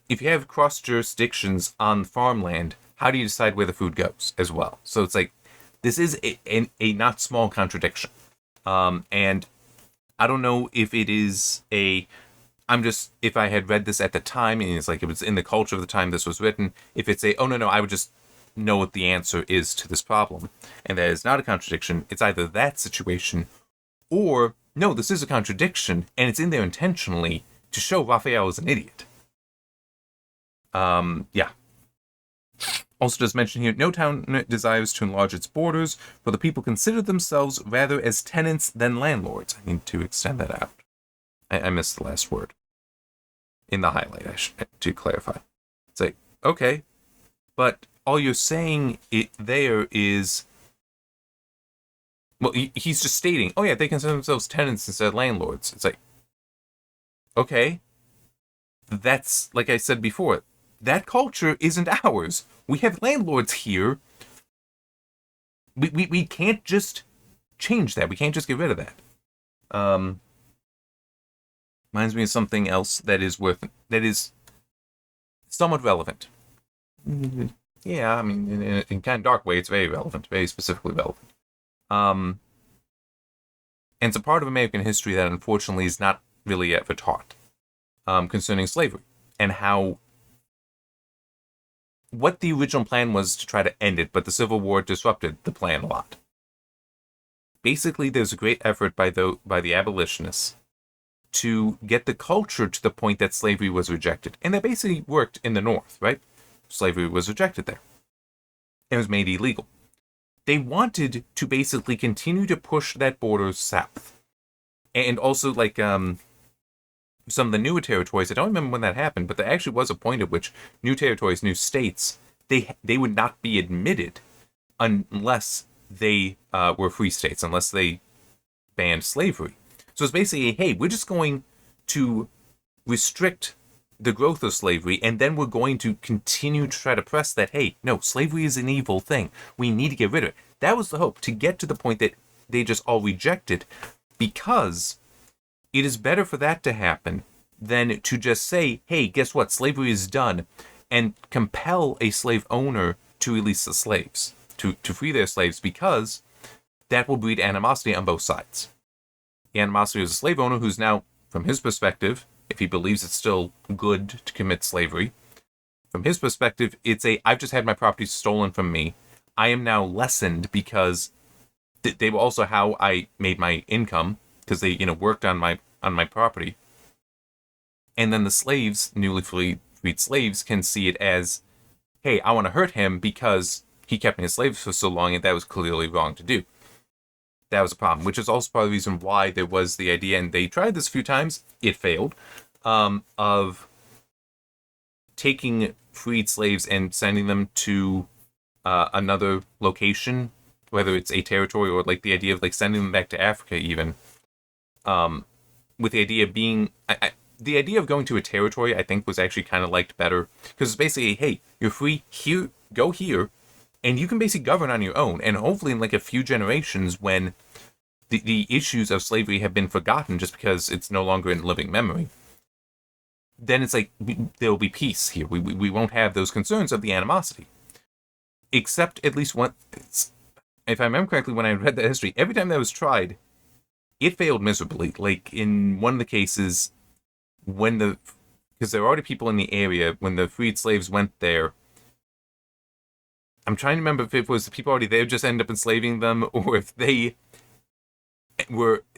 If you have cross jurisdictions on farmland, how do you decide where the food goes as well? So it's like, this is a not small contradiction. And I don't know if it is if I had read this at the time, and it's like it was in the culture of the time this was written, if it's I would just know what the answer is to this problem. And that is not a contradiction. It's either that situation, or, no, this is a contradiction, and it's in there intentionally to show Raphael is an idiot. Yeah. Also just mention here, no town desires to enlarge its borders, for the people consider themselves rather as tenants than landlords. I need to extend that out. I missed the last word. In the highlight, to clarify. It's like, okay, but all you're saying there is, well, he's just stating, oh yeah, they consider themselves tenants instead of landlords. It's like, okay, that's, like I said before, that culture isn't ours. We have landlords here. We can't just change that. We can't just get rid of that. Reminds me of something else that is somewhat relevant. Yeah, I mean, in kind of dark way, it's very relevant, very specifically relevant. And it's a part of American history that unfortunately is not really ever taught, concerning slavery and what the original plan was to try to end it, but the Civil War disrupted the plan a lot. Basically, there's a great effort by the abolitionists to get the culture to the point that slavery was rejected. And that basically worked in the North, right? Slavery was rejected there. It was made illegal. They wanted to basically continue to push that border south. And also, like, some of the newer territories, I don't remember when that happened, but there actually was a point at which new territories, new states, they would not be admitted unless they were free states, unless they banned slavery. So it's basically, hey, we're just going to restrict the growth of slavery, and then we're going to continue to try to press that, hey, no, slavery is an evil thing. We need to get rid of it. That was the hope, to get to the point that they just all reject it, because it is better for that to happen than to just say, hey, guess what, slavery is done, and compel a slave owner to release the slaves, to free their slaves, because that will breed animosity on both sides. The animosity of a slave owner who's now, from his perspective, if he believes it's still good to commit slavery, from his perspective, it's I've just had my property stolen from me. I am now lessened because they were also how I made my income, because they, worked on my property. And then the slaves, newly freed slaves, can see it as, hey, I want to hurt him because he kept me a slave for so long, and that was clearly wrong to do. That was a problem, which is also part of the reason why there was the idea, and they tried this a few times, it failed, of taking freed slaves and sending them to another location, whether it's a territory or like the idea of like sending them back to Africa even, with the idea of being... the idea of going to a territory, I think, was actually kind of liked better, because it's basically, hey, you're free here, go here, and you can basically govern on your own, and hopefully in like a few generations, when the issues of slavery have been forgotten just because it's no longer in living memory, then it's like, there will be peace here. We won't have those concerns of the animosity. Except at least one, if I remember correctly, when I read that history, every time that was tried, it failed miserably. Like, in one of the cases, because there were already people in the area, when the freed slaves went there, I'm trying to remember if it was the people already there just ended up enslaving them, or if they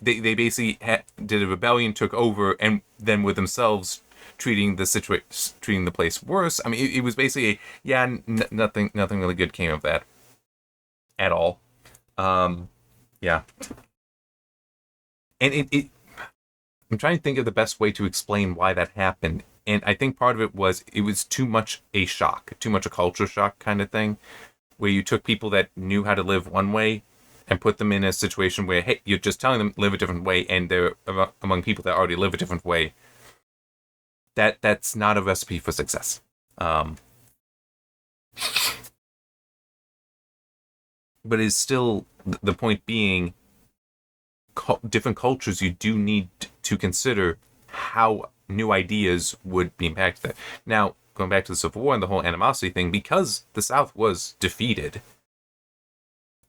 basically did a rebellion, took over, and then were themselves treating the place worse. I mean, it was basically, nothing really good came of that at all. Yeah. And I'm trying to think of the best way to explain why that happened. And I think part of it was too much a shock, too much a culture shock kind of thing, where you took people that knew how to live one way and put them in a situation where, hey, you're just telling them live a different way, and they're among people that already live a different way. That's not a recipe for success. But it's still, the point being, different cultures, you do need to consider how new ideas would be impacted. Now, going back to the Civil War and the whole animosity thing, because the South was defeated,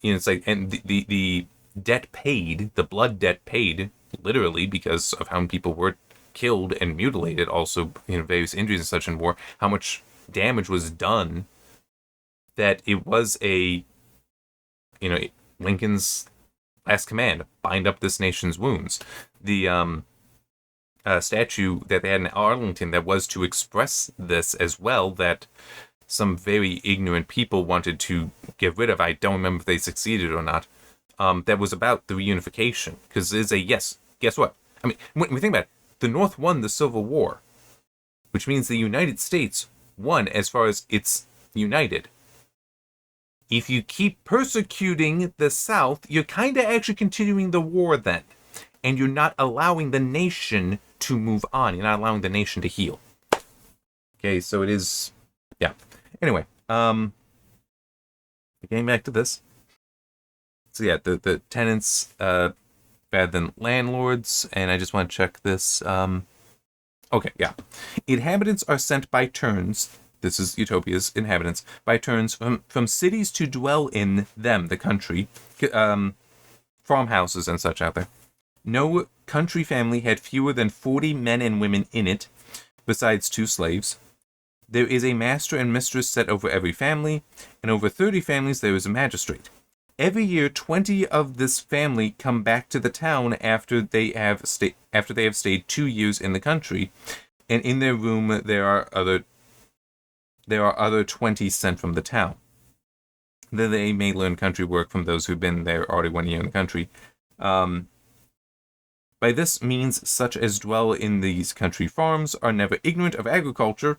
it's like, and the debt paid, the blood debt paid, literally, because of how many people were killed and mutilated, also, various injuries and such in war, how much damage was done, that it was Lincoln's last command, bind up this nation's wounds. The statue that they had in Arlington that was to express this as well, that some very ignorant people wanted to get rid of. I don't remember if they succeeded or not. That was about the reunification. Because there's a yes. Guess what? I mean, when we think about it, the North won the Civil War, which means the United States won as far as it's united. If you keep persecuting the South, you're kind of actually continuing the war then. And you're not allowing the nation to move on. You're not allowing the nation to heal. Okay, so it is... Yeah. Anyway, getting back to this. So yeah, the tenants better than landlords, and I just want to check this. Okay, yeah. Inhabitants are sent by turns... This is Utopia's inhabitants, by turns from cities to dwell in them, the country, farmhouses and such out there. No country family had fewer than 40 men and women in it, besides 2 slaves. There is a master and mistress set over every family, and over 30 families there is a magistrate. Every year, 20 of this family come back to the town after they have stayed 2 years in the country, and in their room there are other 20 sent from the town. Then they may learn country work from those who've been there already 1 year in the country. By this means, such as dwell in these country farms are never ignorant of agriculture,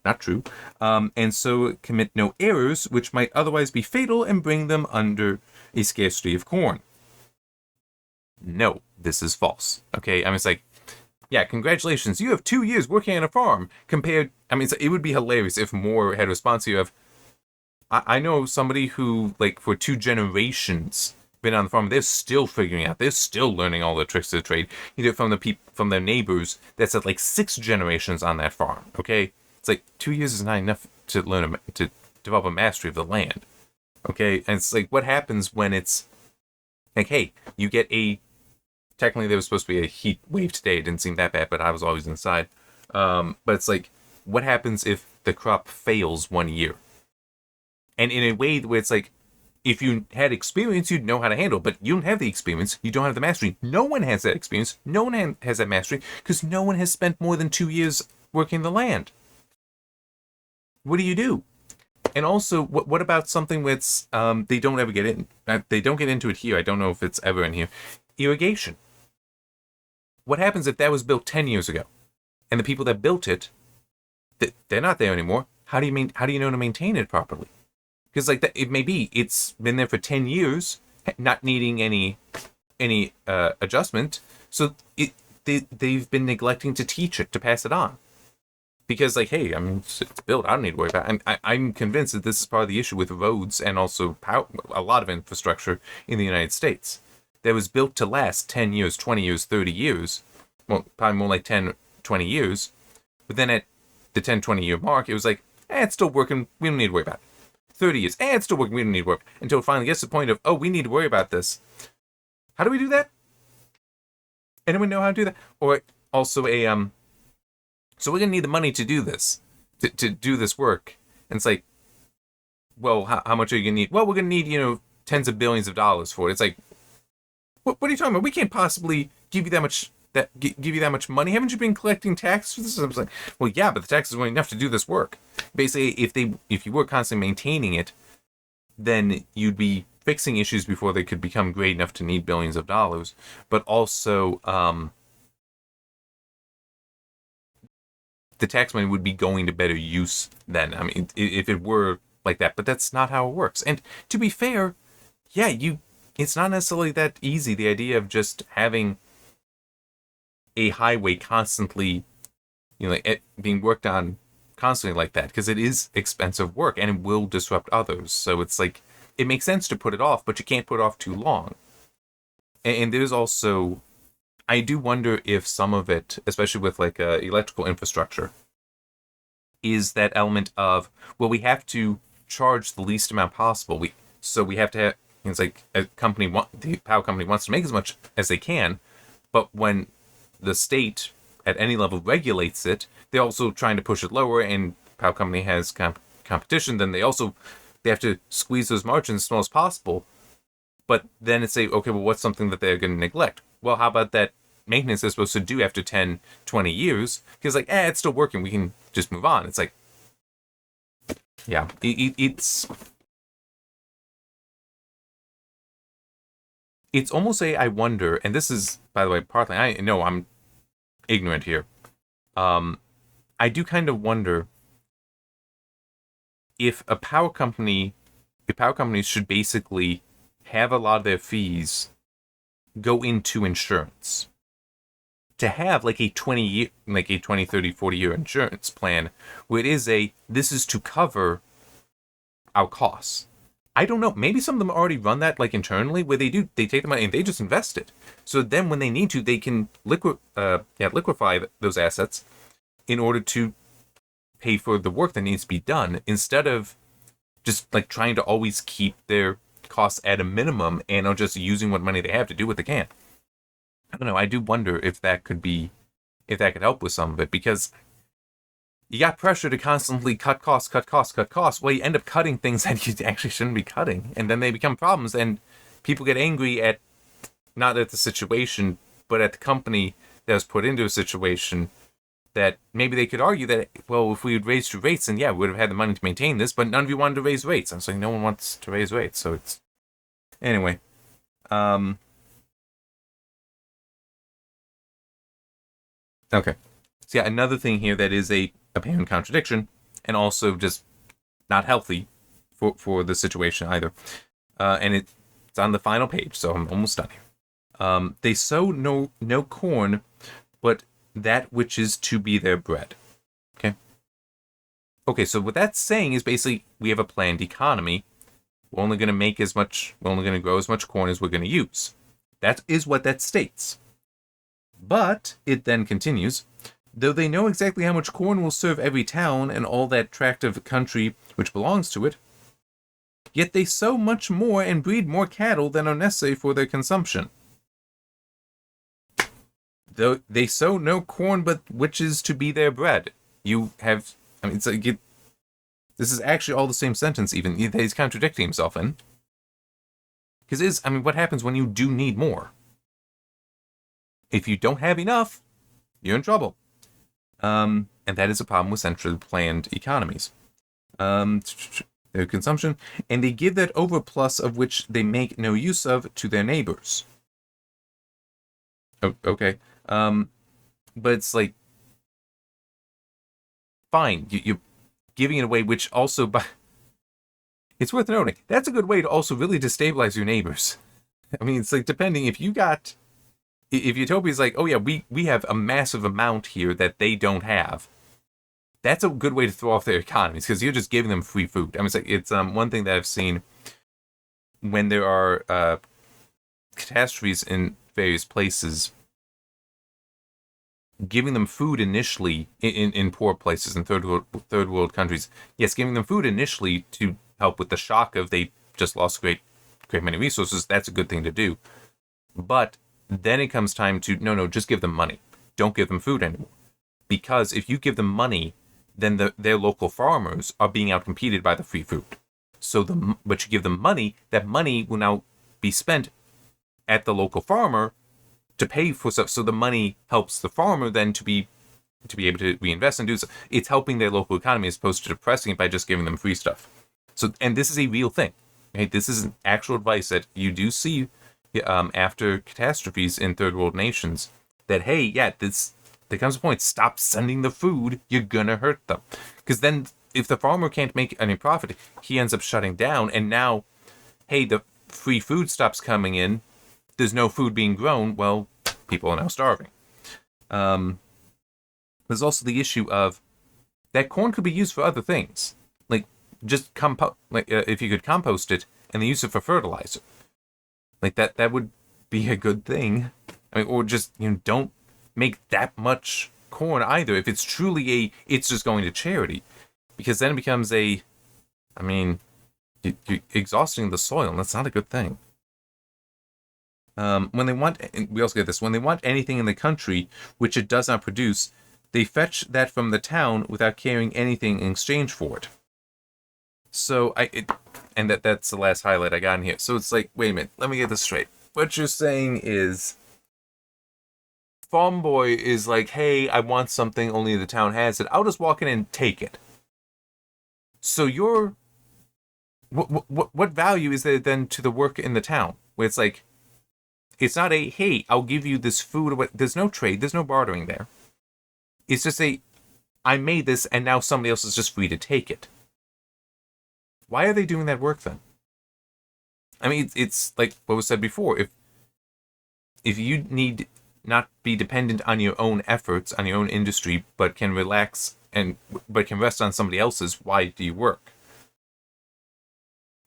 not true, and so commit no errors which might otherwise be fatal and bring them under a scarcity of corn. No, this is false. Okay, I mean, it's like, yeah, congratulations, you have 2 years working on a farm compared... I mean, it would be hilarious if more had response to you of... I know somebody who, like, for 2 generations been on the farm, they're still figuring out, they're still learning all the tricks of the trade, either from from their neighbors that's at, like, 6 generations on that farm, okay? It's like, 2 years is not enough to to develop a mastery of the land, okay? And it's like, what happens when it's... Like, hey, you get a... Technically, there was supposed to be a heat wave today. It didn't seem that bad, but I was always inside. But it's like, what happens if the crop fails 1 year? And in a way where it's like, if you had experience, you'd know how to handle it. But you don't have the experience. You don't have the mastery. No one has that experience. No one has that mastery because no one has spent more than 2 years working the land. What do you do? And also, what about something that's they don't ever get in? They don't get into it here. I don't know if it's ever in here. Irrigation. What happens if that was built 10 years ago, and the people that built it, they're not there anymore? How do you know to maintain it properly? Because like that, it may be it's been there for 10 years, not needing any adjustment. So they've been neglecting to teach it, to pass it on. Because like, hey, I mean, it's built. I don't need to worry about it. I'm convinced that this is part of the issue with roads and also a lot of infrastructure in the United States. That was built to last 10 years, 20 years, 30 years. Well, probably more like 10, 20 years. But then at the 10, 20 year mark, it was like, it's still working. We don't need to worry about it. 30 years, it's still working. We don't need to worry. Until it finally gets to the point of, oh, we need to worry about this. How do we do that? Anyone know how to do that? Or also so we're going to need the money to do this, to do this work. And it's like, well, how much are you going to need? Well, we're going to need, tens of billions of dollars for it. It's like, what are you talking about? We can't possibly give you that much money. Haven't you been collecting taxes for this? I was like, well, yeah, but the taxes weren't enough to do this work. Basically, if you were constantly maintaining it, then you'd be fixing issues before they could become great enough to need billions of dollars. But also, the tax money would be going to better use then. I mean, if it were like that, but that's not how it works. And to be fair, yeah, it's not necessarily that easy, the idea of just having a highway constantly, being worked on constantly like that, because it is expensive work and it will disrupt others. So it's like, it makes sense to put it off, but you can't put it off too long. And there's also, I do wonder if some of it, especially with like electrical infrastructure, is that element of, well, we have to charge the least amount possible. So we have to have, it's like the power company wants to make as much as they can, but when the state at any level regulates it, they're also trying to push it lower, and power company has competition, then they have to squeeze those margins as small as possible. But then it's okay, well, what's something that they're going to neglect? Well, how about that maintenance they're supposed to do after 10, 20 years? Because it's still working, we can just move on. It's like, Yeah, it's almost I wonder, and this is, by the way, partly I know I'm ignorant here. Um, I do kind of wonder if power companies should basically have a lot of their fees go into insurance. To have like a 20 year, like a 20, 30, 40 year insurance plan where this is to cover our costs. I don't know. Maybe some of them already run that like internally where they take the money and they just invest it. So then when they need to, they can liquefy those assets in order to pay for the work that needs to be done instead of just like trying to always keep their costs at a minimum and are just using what money they have to do what they can. I don't know. I do wonder if that could help with some of it because you got pressure to constantly cut costs, cut costs, cut costs. Well, you end up cutting things that you actually shouldn't be cutting, and then they become problems, and people get angry at not at the situation, but at the company that was put into a situation that maybe they could argue that, well, if we had raised your rates, then yeah, we would have had the money to maintain this, but none of you wanted to raise rates. I'm saying no one wants to raise rates, so it's anyway. Okay. So yeah, another thing here that is a apparent contradiction, and also just not healthy for the situation either. And it's on the final page, so I'm almost done here. They sow no corn, but that which is to be their bread. Okay. Okay, so what that's saying is basically we have a planned economy. We're only going to grow as much corn as we're going to use. That is what that states. But it then continues, though they know exactly how much corn will serve every town and all that tract of country which belongs to it, yet they sow much more and breed more cattle than are necessary for their consumption. Though they sow no corn, but which is to be their bread. It's like this is actually all the same sentence. Even he's contradicting himself in. Because what happens when you do need more? If you don't have enough, you're in trouble. And that is a problem with centrally planned economies. Their consumption, and they give that overplus of which they make no use of to their neighbors. Okay. But it's like, fine, you're giving it away, which also, it's worth noting, that's a good way to also really destabilize your neighbors. I mean, it's like, depending, if Utopia's like, oh yeah, we have a massive amount here that they don't have, that's a good way to throw off their economies, because you're just giving them free food. I mean, it's one thing that I've seen when there are catastrophes in various places, giving them food initially in poor places in third world countries. Yes, giving them food initially to help with the shock of they just lost great many resources. That's a good thing to do. But then it comes time to no, just give them money. Don't give them food anymore. Because if you give them money, then their local farmers are being outcompeted by the free food. But you give them money, that money will now be spent at the local farmer to pay for stuff. So the money helps the farmer then to be able to reinvest and do so. It's helping their local economy as opposed to depressing it by just giving them free stuff. So, and this is a real thing. Okay? This is an actual advice that you do see after catastrophes in third world nations. That hey, yeah, there comes a point. Stop sending the food. You're gonna hurt them. Because then, if the farmer can't make any profit, he ends up shutting down. And now, hey, the free food stops coming in. There's no food being grown. Well, people are now starving. There's also the issue of that corn could be used for other things, like just if you could compost it and then use it for fertilizer, like that would be a good thing. I mean, or just don't make that much corn either. If it's truly it's just going to charity, because then it becomes you're exhausting the soil, and that's not a good thing. When they want anything in the country which it does not produce, they fetch that from the town without carrying anything in exchange for it. So that's the last highlight I got in here. So it's like, wait a minute, let me get this straight. What you're saying is, Farm Boy is like, hey, I want something, only the town has it. I'll just walk in and take it. So your what value is there then to the work in the town? Where it's like, it's not a, hey, I'll give you this food. There's no trade. There's no bartering there. It's just a, I made this and now somebody else is just free to take it. Why are they doing that work then? I mean, it's like what was said before. If you need not be dependent on your own efforts, on your own industry, but can relax but can rest on somebody else's, why do you work?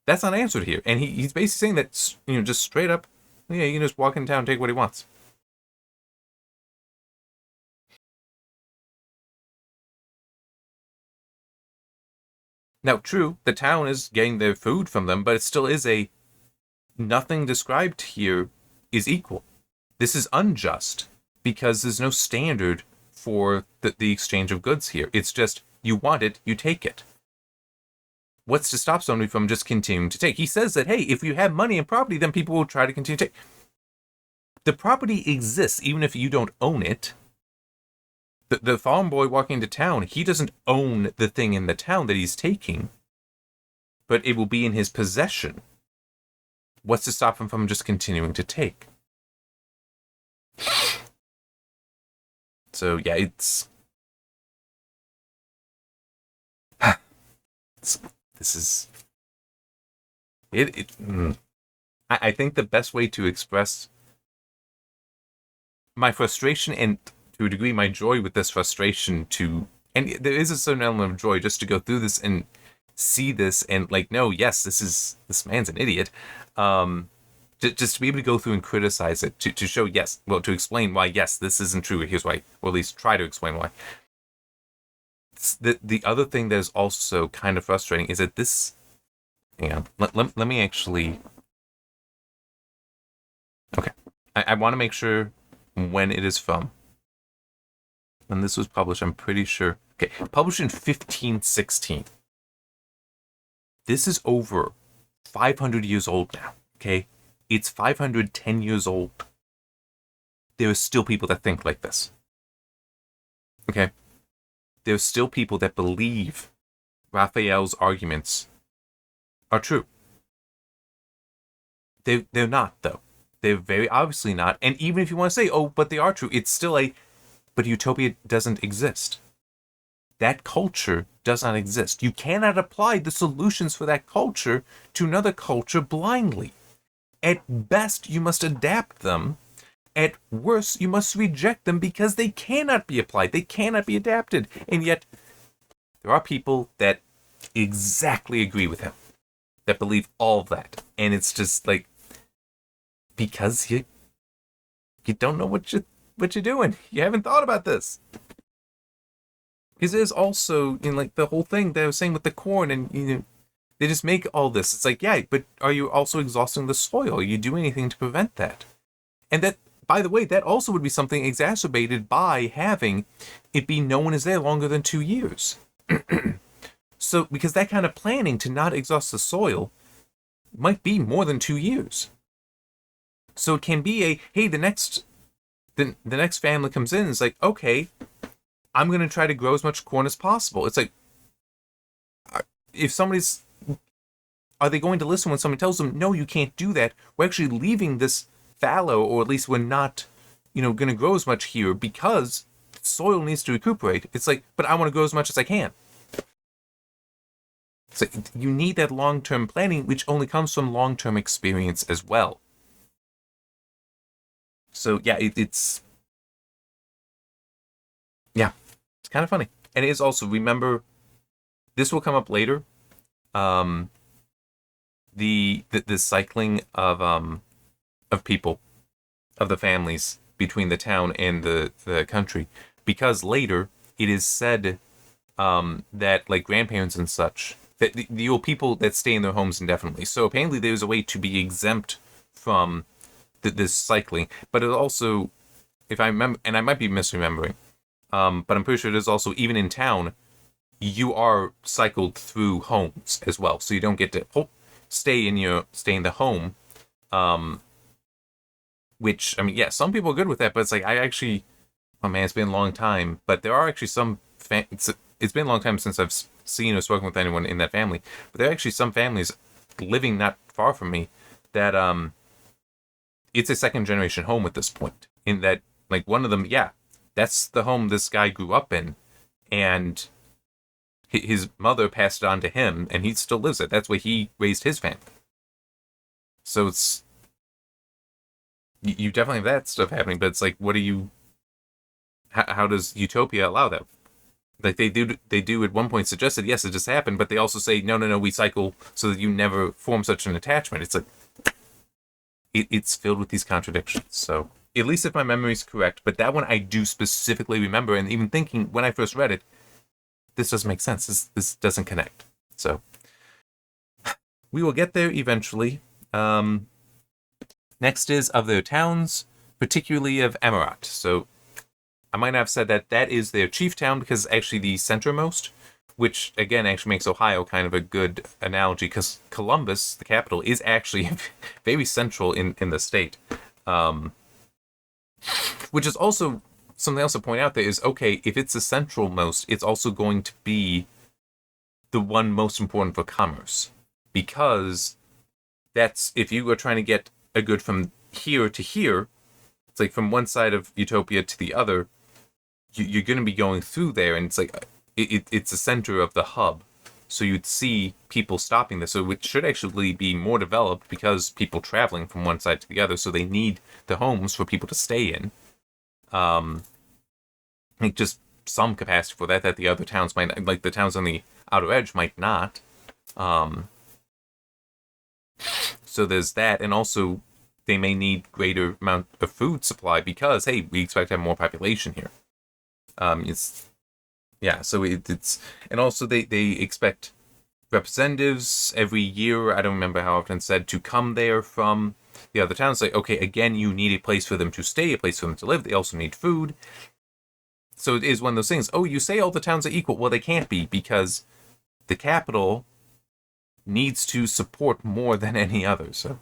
That's not answered here. And he's basically saying that, just straight up, yeah, you can just walk in town and take what he wants. Now, true, the town is getting their food from them, but it still is nothing described here is equal. This is unjust because there's no standard for the exchange of goods here. It's just, you want it, you take it. What's to stop somebody from just continuing to take? He says that, hey, if you have money and property, then people will try to continue to take. The property exists even if you don't own it. The farm boy walking into town, he doesn't own the thing in the town that he's taking, but it will be in his possession. What's to stop him from just continuing to take? So yeah, this is it. I think the best way to express my frustration and, to a degree, my joy with this frustration, and there is a certain element of joy just to go through this and see this and like, no, yes, this man's an idiot. Just to be able to go through and criticize it, to show, yes, well, to explain why, yes, this isn't true. Here's why, or at least try to explain why. The other thing that is also kind of frustrating is that this, let me actually, okay, I want to make sure when it is from. When this was published, I'm pretty sure. Okay, published in 1516. This is over 500 years old now, okay? It's 510 years old. There are still people that think like this. Okay? There are still people that believe Raphael's arguments are true. They're not, though. They're very obviously not. And even if you want to say, oh, but they are true, it's still but Utopia doesn't exist. That culture does not exist. You cannot apply the solutions for that culture to another culture blindly. At best, you must adapt them. At worst, you must reject them because they cannot be applied. They cannot be adapted. And yet, there are people that exactly agree with him, that believe all of that. And it's just like, because you don't know what you're doing. You haven't thought about this. Because there's also, like the whole thing that I was saying with the corn, and they just make all this. It's like, yeah, but are you also exhausting the soil? Are you doing anything to prevent that? And that, by the way, that also would be something exacerbated by having it be no one is there longer than 2 years. So, because that kind of planning to not exhaust the soil might be more than 2 years. So it can be hey, the next family comes in, it's like, okay, I'm going to try to grow as much corn as possible. It's like, if are they going to listen when somebody tells them, no, you can't do that? We're actually leaving this fallow, or at least we're not, going to grow as much here because soil needs to recuperate. It's like, but I want to grow as much as I can. It's like, you need that long-term planning, which only comes from long-term experience as well. So yeah, it's kind of funny. And it is also, remember, this will come up later. The cycling of people, of the families between the town and the country, because later it is said that, like, grandparents and such, that the old people that stay in their homes indefinitely. So apparently there's a way to be exempt from this cycling, but it also, if I remember, and I might be misremembering, but I'm pretty sure it is also, even in town, you are cycled through homes as well, so you don't get to stay in the home. Which, I mean, yeah, some people are good with that, but it's like, oh man, it's been a long time. But there are actually some it's been a long time since I've seen or spoken with anyone in that family, but there are actually some families living not far from me that it's a second generation home at this point. In that, like, one of them, yeah, that's the home this guy grew up in, and his mother passed it on to him, and he still lives it. That's where he raised his family. So it's, you definitely have that stuff happening, but it's like, what do you, how does Utopia allow that? Like, they do at one point suggest that, yes, it just happened, but they also say, no, we cycle so that you never form such an attachment. It's like, it's filled with these contradictions. So, at least if my memory is correct, but that one I do specifically remember, and even thinking when I first read it, this doesn't make sense. This doesn't connect. So, we will get there eventually. Next is of their towns, particularly of Emirat. So, I might not have said that is their chief town because it's actually the centermost, which again actually makes Ohio kind of a good analogy because Columbus, the capital, is actually very central in the state. Which is also something else to point out there is, okay, if it's the centralmost, it's also going to be the one most important for commerce. Because that's, if you are trying to get a good from here to here, it's like from one side of Utopia to the other, you're going to be going through there, and it's like, it's the center of the hub. So you'd see people stopping this. So it should actually be more developed because people traveling from one side to the other, so they need the homes for people to stay in. Like just some capacity for that the other towns might, like the towns on the outer edge might not. So there's that, and also they may need greater amount of food supply because, hey, we expect to have more population here. So it's, and also they expect representatives every year, I don't remember how often it's said, to come there from the other towns. Like, okay, again, you need a place for them to stay, a place for them to live. They also need food. So it is one of those things, oh, you say all the towns are equal. Well, they can't be, because the capital needs to support more than any other. So,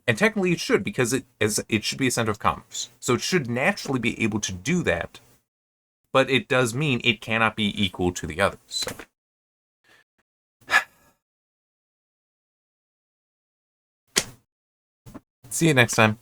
and technically it should, because it should be a center of commerce. So it should naturally be able to do that. But it does mean it cannot be equal to the others. So. See you next time.